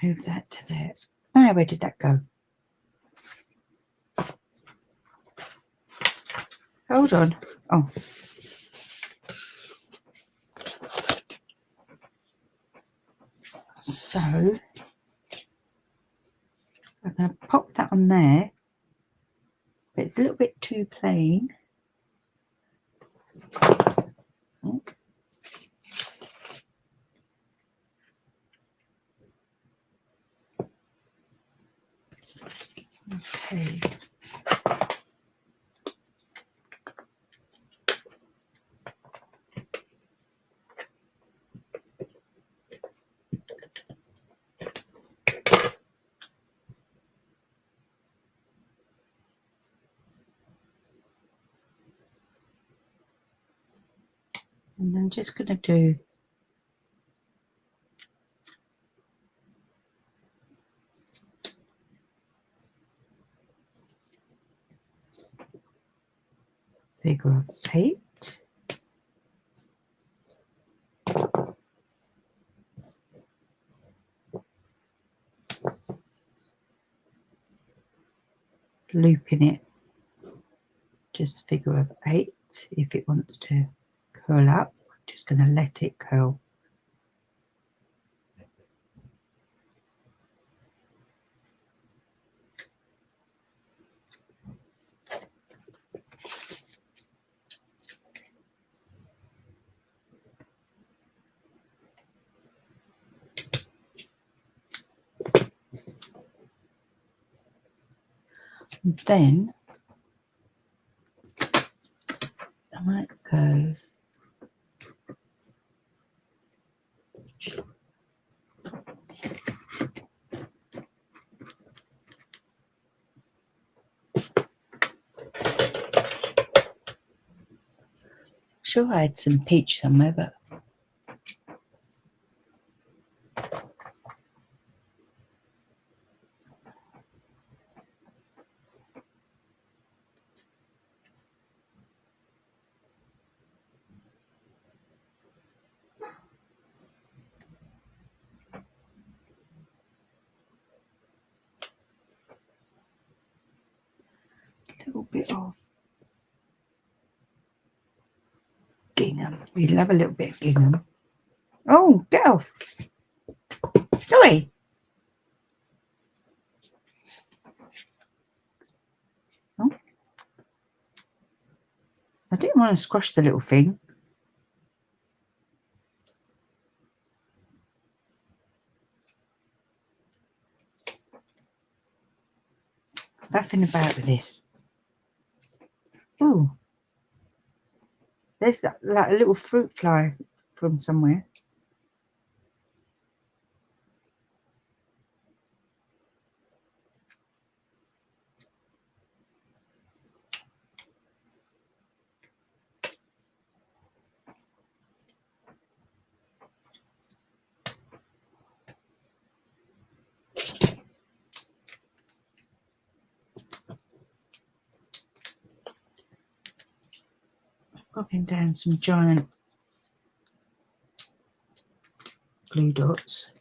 Move that to there. Now, where did that go? Hold on. Oh. So, I'm going to pop that on there. But it's a little bit too plain. Oh. Okay. And I'm just going to do figure of 8. Looping it, just figure of 8. If it wants to curl up, I'm just going to let it curl. And then I might go sure I had some peach somewhere, but a little bit of gingham. We love a little bit of gingham. Oh, get off. Sorry. Oh. I didn't want to squash the little thing. Nothing about this. Oh. There's that, like a little fruit fly from somewhere. Popping down some giant glue dots.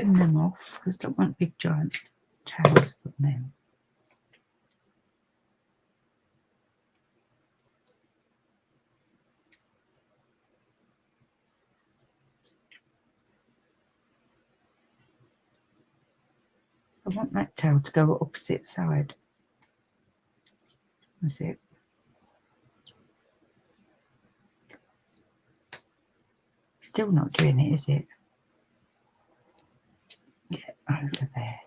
trim them off because I don't want big giant tails put them. I want that tail to go opposite side. That's it. Still not doing it, is it? Get over there.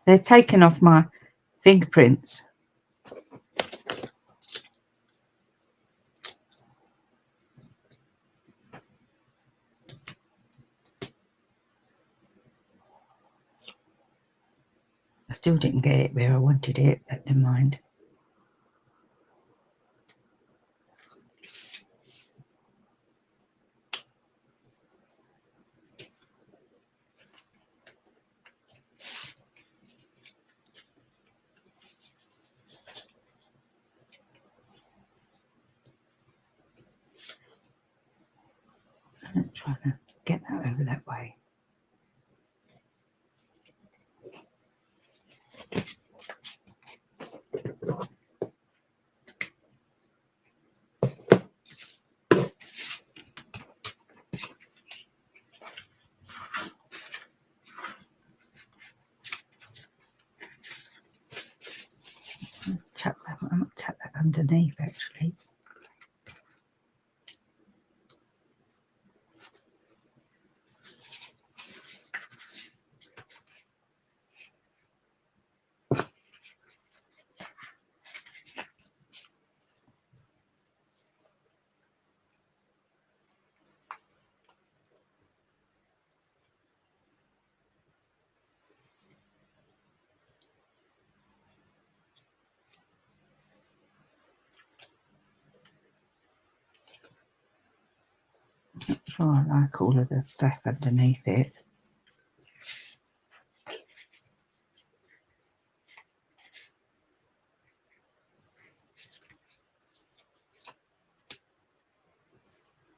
They're taking off my fingerprints. I still didn't get it where I wanted it, but never mind. I'm trying to get that over that way. I might tap that underneath actually. That's why I like all of the faff underneath it.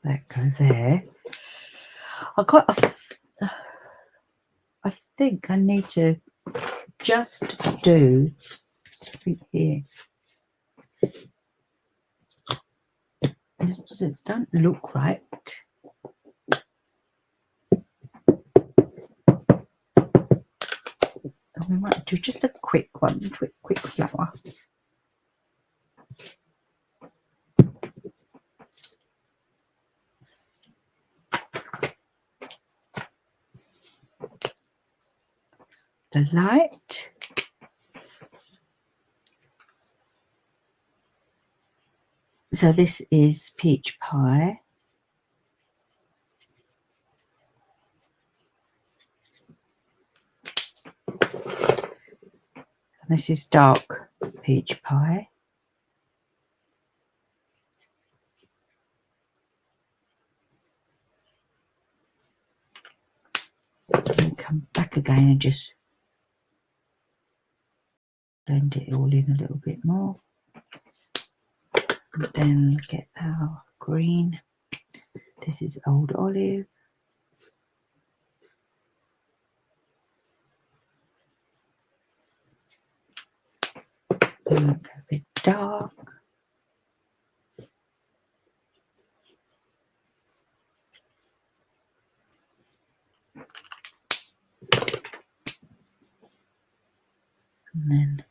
That go there. I think I need to just do something here. It don't look right. We might do just a quick one, quick flower. The light. So this is peach pie. And this is dark peach pie. And come back again and just blend it all in a little bit more. And then get our green. This is old olive. And look a bit dark. And then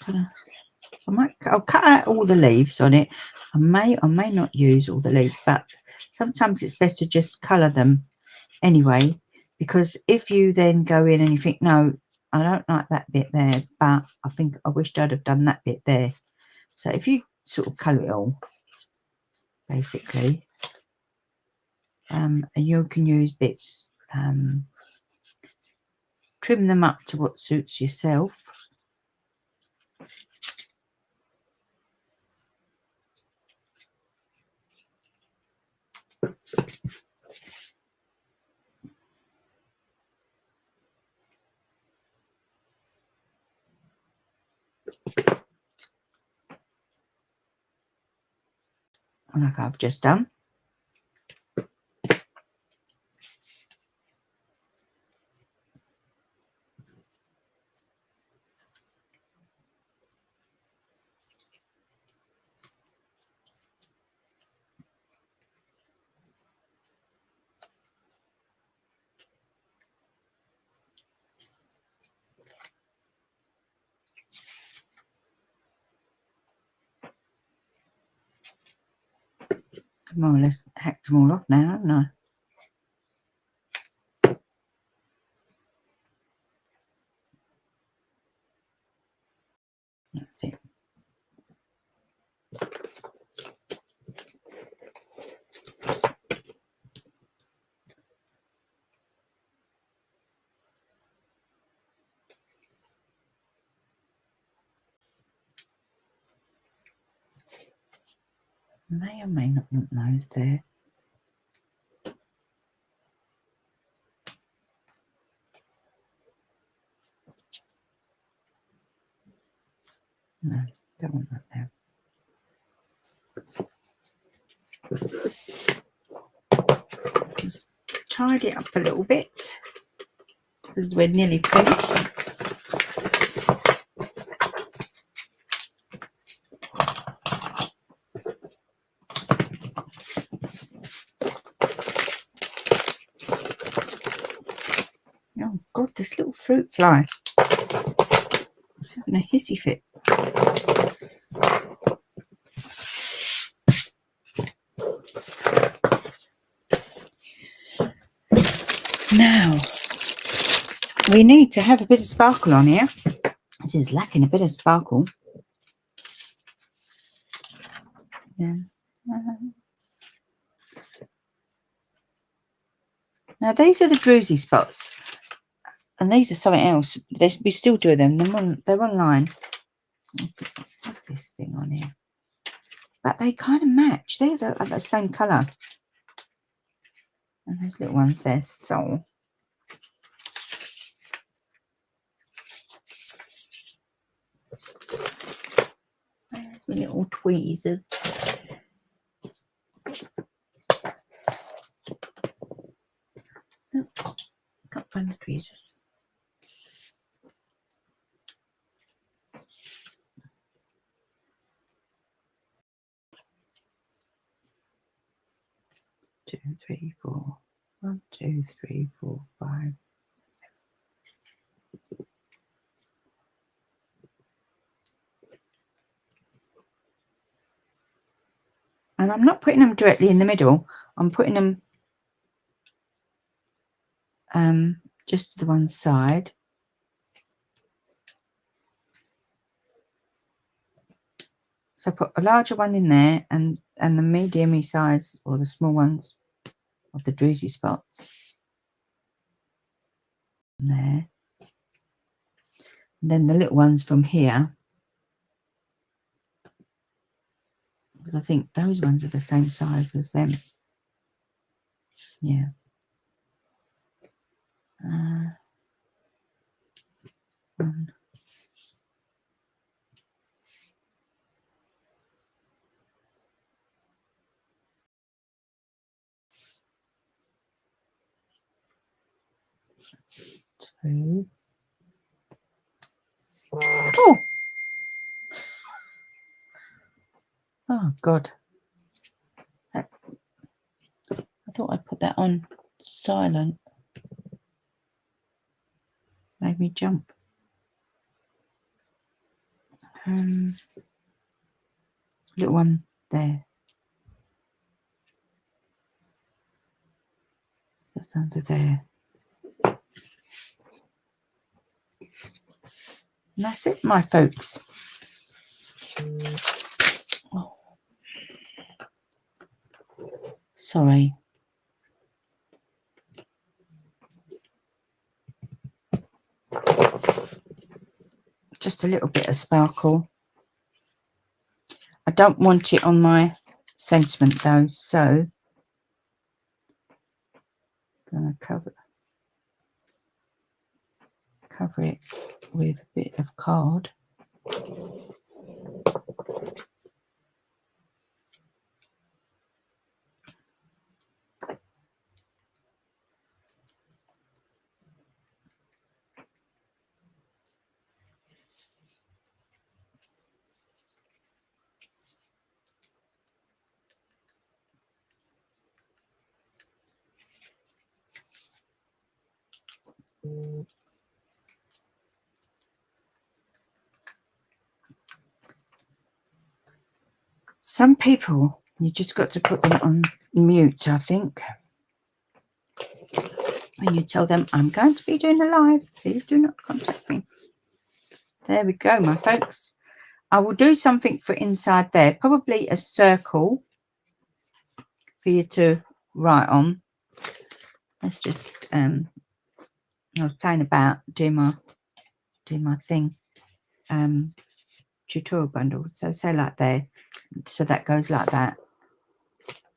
there. I'll cut out all the leaves on it. I may not use all the leaves, but sometimes it's best to just colour them anyway, because if you then go in and you think, no, I don't like that bit there, but I think I wished I'd have done that bit there. So if you sort of colour it all, basically, and you can use bits, trim them up to what suits yourself. like I've just done. More or less hacked them all off now, haven't I? That's it. May or may not want those there. No, don't want that there. Just tidy it up a little bit because we're nearly finished. Oh God, this little fruit fly is having a hissy fit. Now, we need to have a bit of sparkle on here. This is lacking a bit of sparkle. Yeah. Now, these are the druzy spots. And these are something else. We still do them. They're online. What's this thing on here? But they kind of match. They're the same colour. And those little ones there. So there's my little tweezers. Oh, can't find the tweezers. Two, three, four. 1, 2, 3, 4, 5. And I'm not putting them directly in the middle. I'm putting them just to the one side. So I put a larger one in there and the medium size or the small ones of the druzy spots there. And then the little ones from here, because I think those ones are the same size as them. Yeah. 1. 2. Oh God. I thought I'd put that on silent. Made me jump. Little one there. Just under there. And that's it, my folks. Oh. Sorry. Just a little bit of sparkle. I don't want it on my sentiment though, so I'm going to cover it with a bit of card. Some people, you just got to put them on mute, I think. When you tell them, I'm going to be doing a live, please do not contact me. There we go, my folks. I will do something for inside there, probably a circle for you to write on. Let's just, I was playing about doing my thing, tutorial bundle. So say like there, so that goes like that.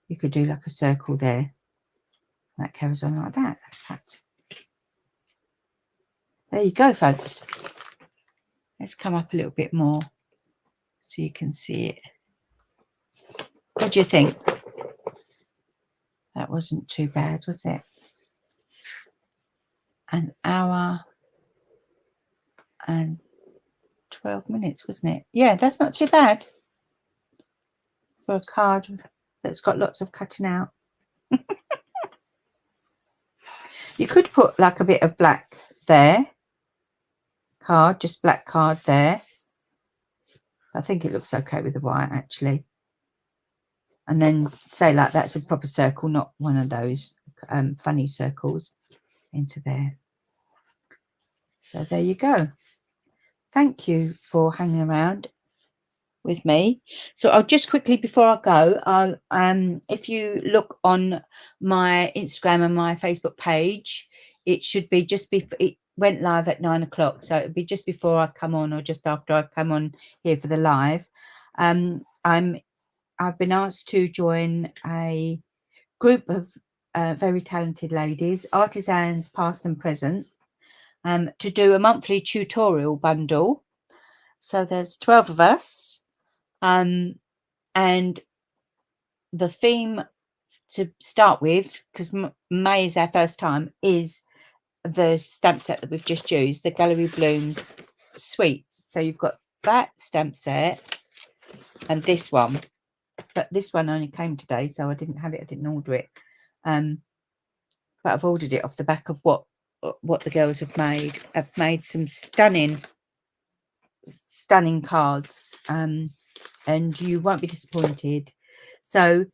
You could do like a circle there. That carries on like that. There you go, folks. Let's come up a little bit more so you can see it. What do you think? That wasn't too bad, was it? An hour and 12 minutes, wasn't it? Yeah, that's not too bad for a card that's got lots of cutting out. You could put like a bit of black there. Card, just black card there. I think it looks okay with the white, actually. And then say like that's a proper circle, not one of those funny circles into there. So there you go. Thank you for hanging around with me. So I'll just quickly, before I go, I'll if you look on my Instagram and my Facebook page, it should be just before it went live at 9 o'clock, so it'll be just before I come on or just after I come on here for the live. I've been asked to join a group of very talented ladies, artisans past and present, to do a monthly tutorial bundle. So there's 12 of us, and the theme to start with, because May is our first time, is the stamp set that we've just used, the Gallery Blooms Sweets. So you've got that stamp set and this one, but this one only came today, so I didn't have it. I didn't order it, but I've ordered it off the back of what the girls have made. I've made some stunning cards, and you won't be disappointed. So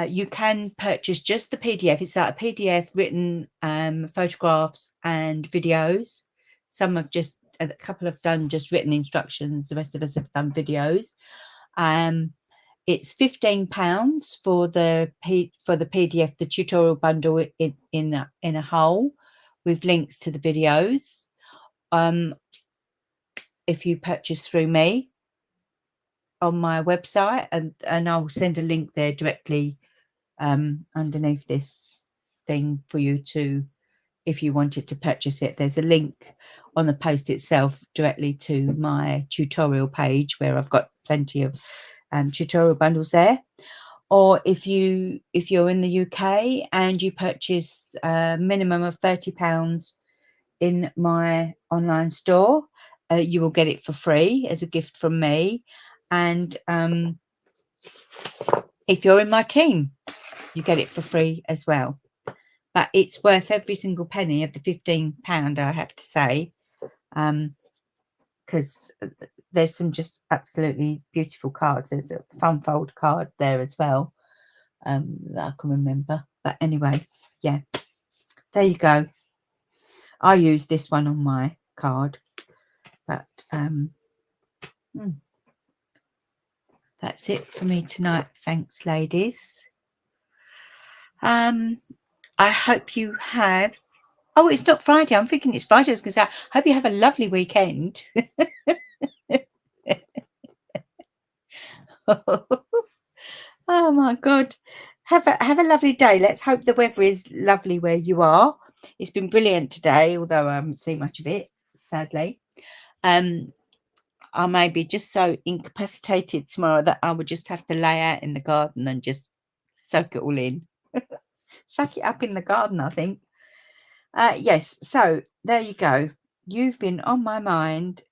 you can purchase just the PDF. It's like a PDF written, photographs and videos. Some have just, a couple have done just written instructions. The rest of us have done videos. It's £15 for the PDF, the tutorial bundle in a whole, with links to the videos. If you purchase through me on my website, and I'll send a link there directly underneath this thing for you to, if you wanted to purchase it. There's a link on the post itself directly to my tutorial page, where I've got plenty of tutorial bundles there. Or if you're in the UK and you purchase a minimum of £30 in my online store, you will get it for free as a gift from me. And if you're in my team, you get it for free as well. But it's worth every single penny of the £15, I have to say, because there's some just absolutely beautiful cards. There's a fun fold card there as well, that I can remember. But anyway, yeah, there you go. I use this one on my card, but that's it for me tonight. Thanks, ladies. I hope you have. Oh, it's not Friday. I'm thinking it's Friday. I was going to say, I hope you have a lovely weekend. Oh my God. Have a lovely day. Let's hope the weather is lovely where you are. It's been brilliant today, although I haven't seen much of it, sadly. I may be just so incapacitated tomorrow that I would just have to lay out in the garden and just soak it all in. Suck it up in the garden, I think. Yes, so there you go. You've been on my mind.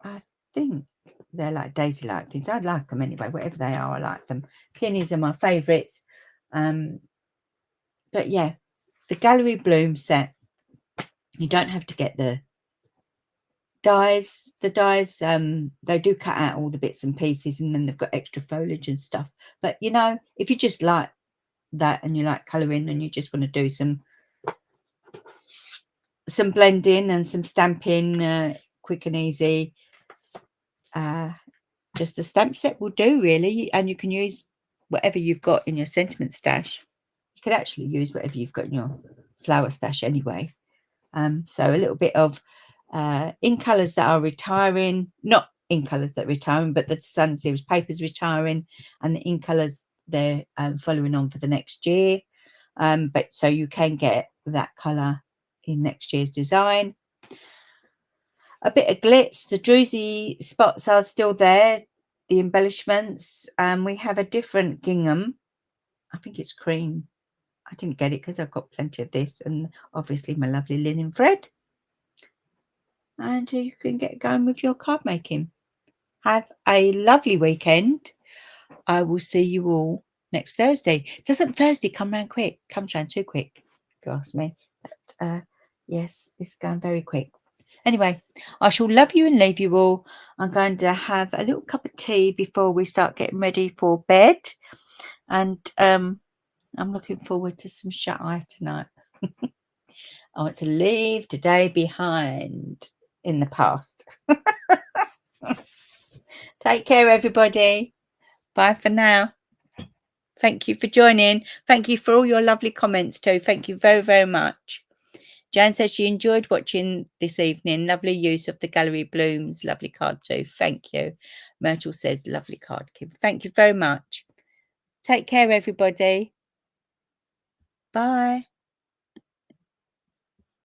I think they're like daisy-like things. I like them anyway, whatever they are, I like them. Peonies are my favourites. But yeah, the Gallery Bloom set. You don't have to get the dies. The dies, they do cut out all the bits and pieces, and then they've got extra foliage and stuff. But you know, if you just like that and you like colouring and you just want to do some blending and some stamping, quick and easy, just the stamp set will do, really. And you can use whatever you've got in your sentiment stash. You could actually use whatever you've got in your flower stash anyway. So a little bit of in colours that are retiring, not in colours that are retiring, but the Sun Series papers retiring, and the in colours they're following on for the next year. But so you can get that colour in next year's design. A bit of glitz. The druzy spots are still there, the embellishments. We have a different gingham. I think it's cream. I didn't get it because I've got plenty of this, and obviously my lovely linen thread. And you can get going with your card making. Have a lovely weekend. I will see you all next Thursday. Doesn't Thursday come round quick? Comes round too quick, if you ask me. But yes, it's going very quick. Anyway, I shall love you and leave you all. I'm going to have a little cup of tea before we start getting ready for bed. And I'm looking forward to some shut-eye tonight. I want to leave today behind in the past. Take care, everybody. Bye for now. Thank you for joining. Thank you for all your lovely comments too. Thank you very, very much. Jan says she enjoyed watching this evening. Lovely use of the Gallery Blooms. Lovely card too. Thank you. Myrtle says lovely card, Kim. Thank you very much. Take care, everybody. Bye.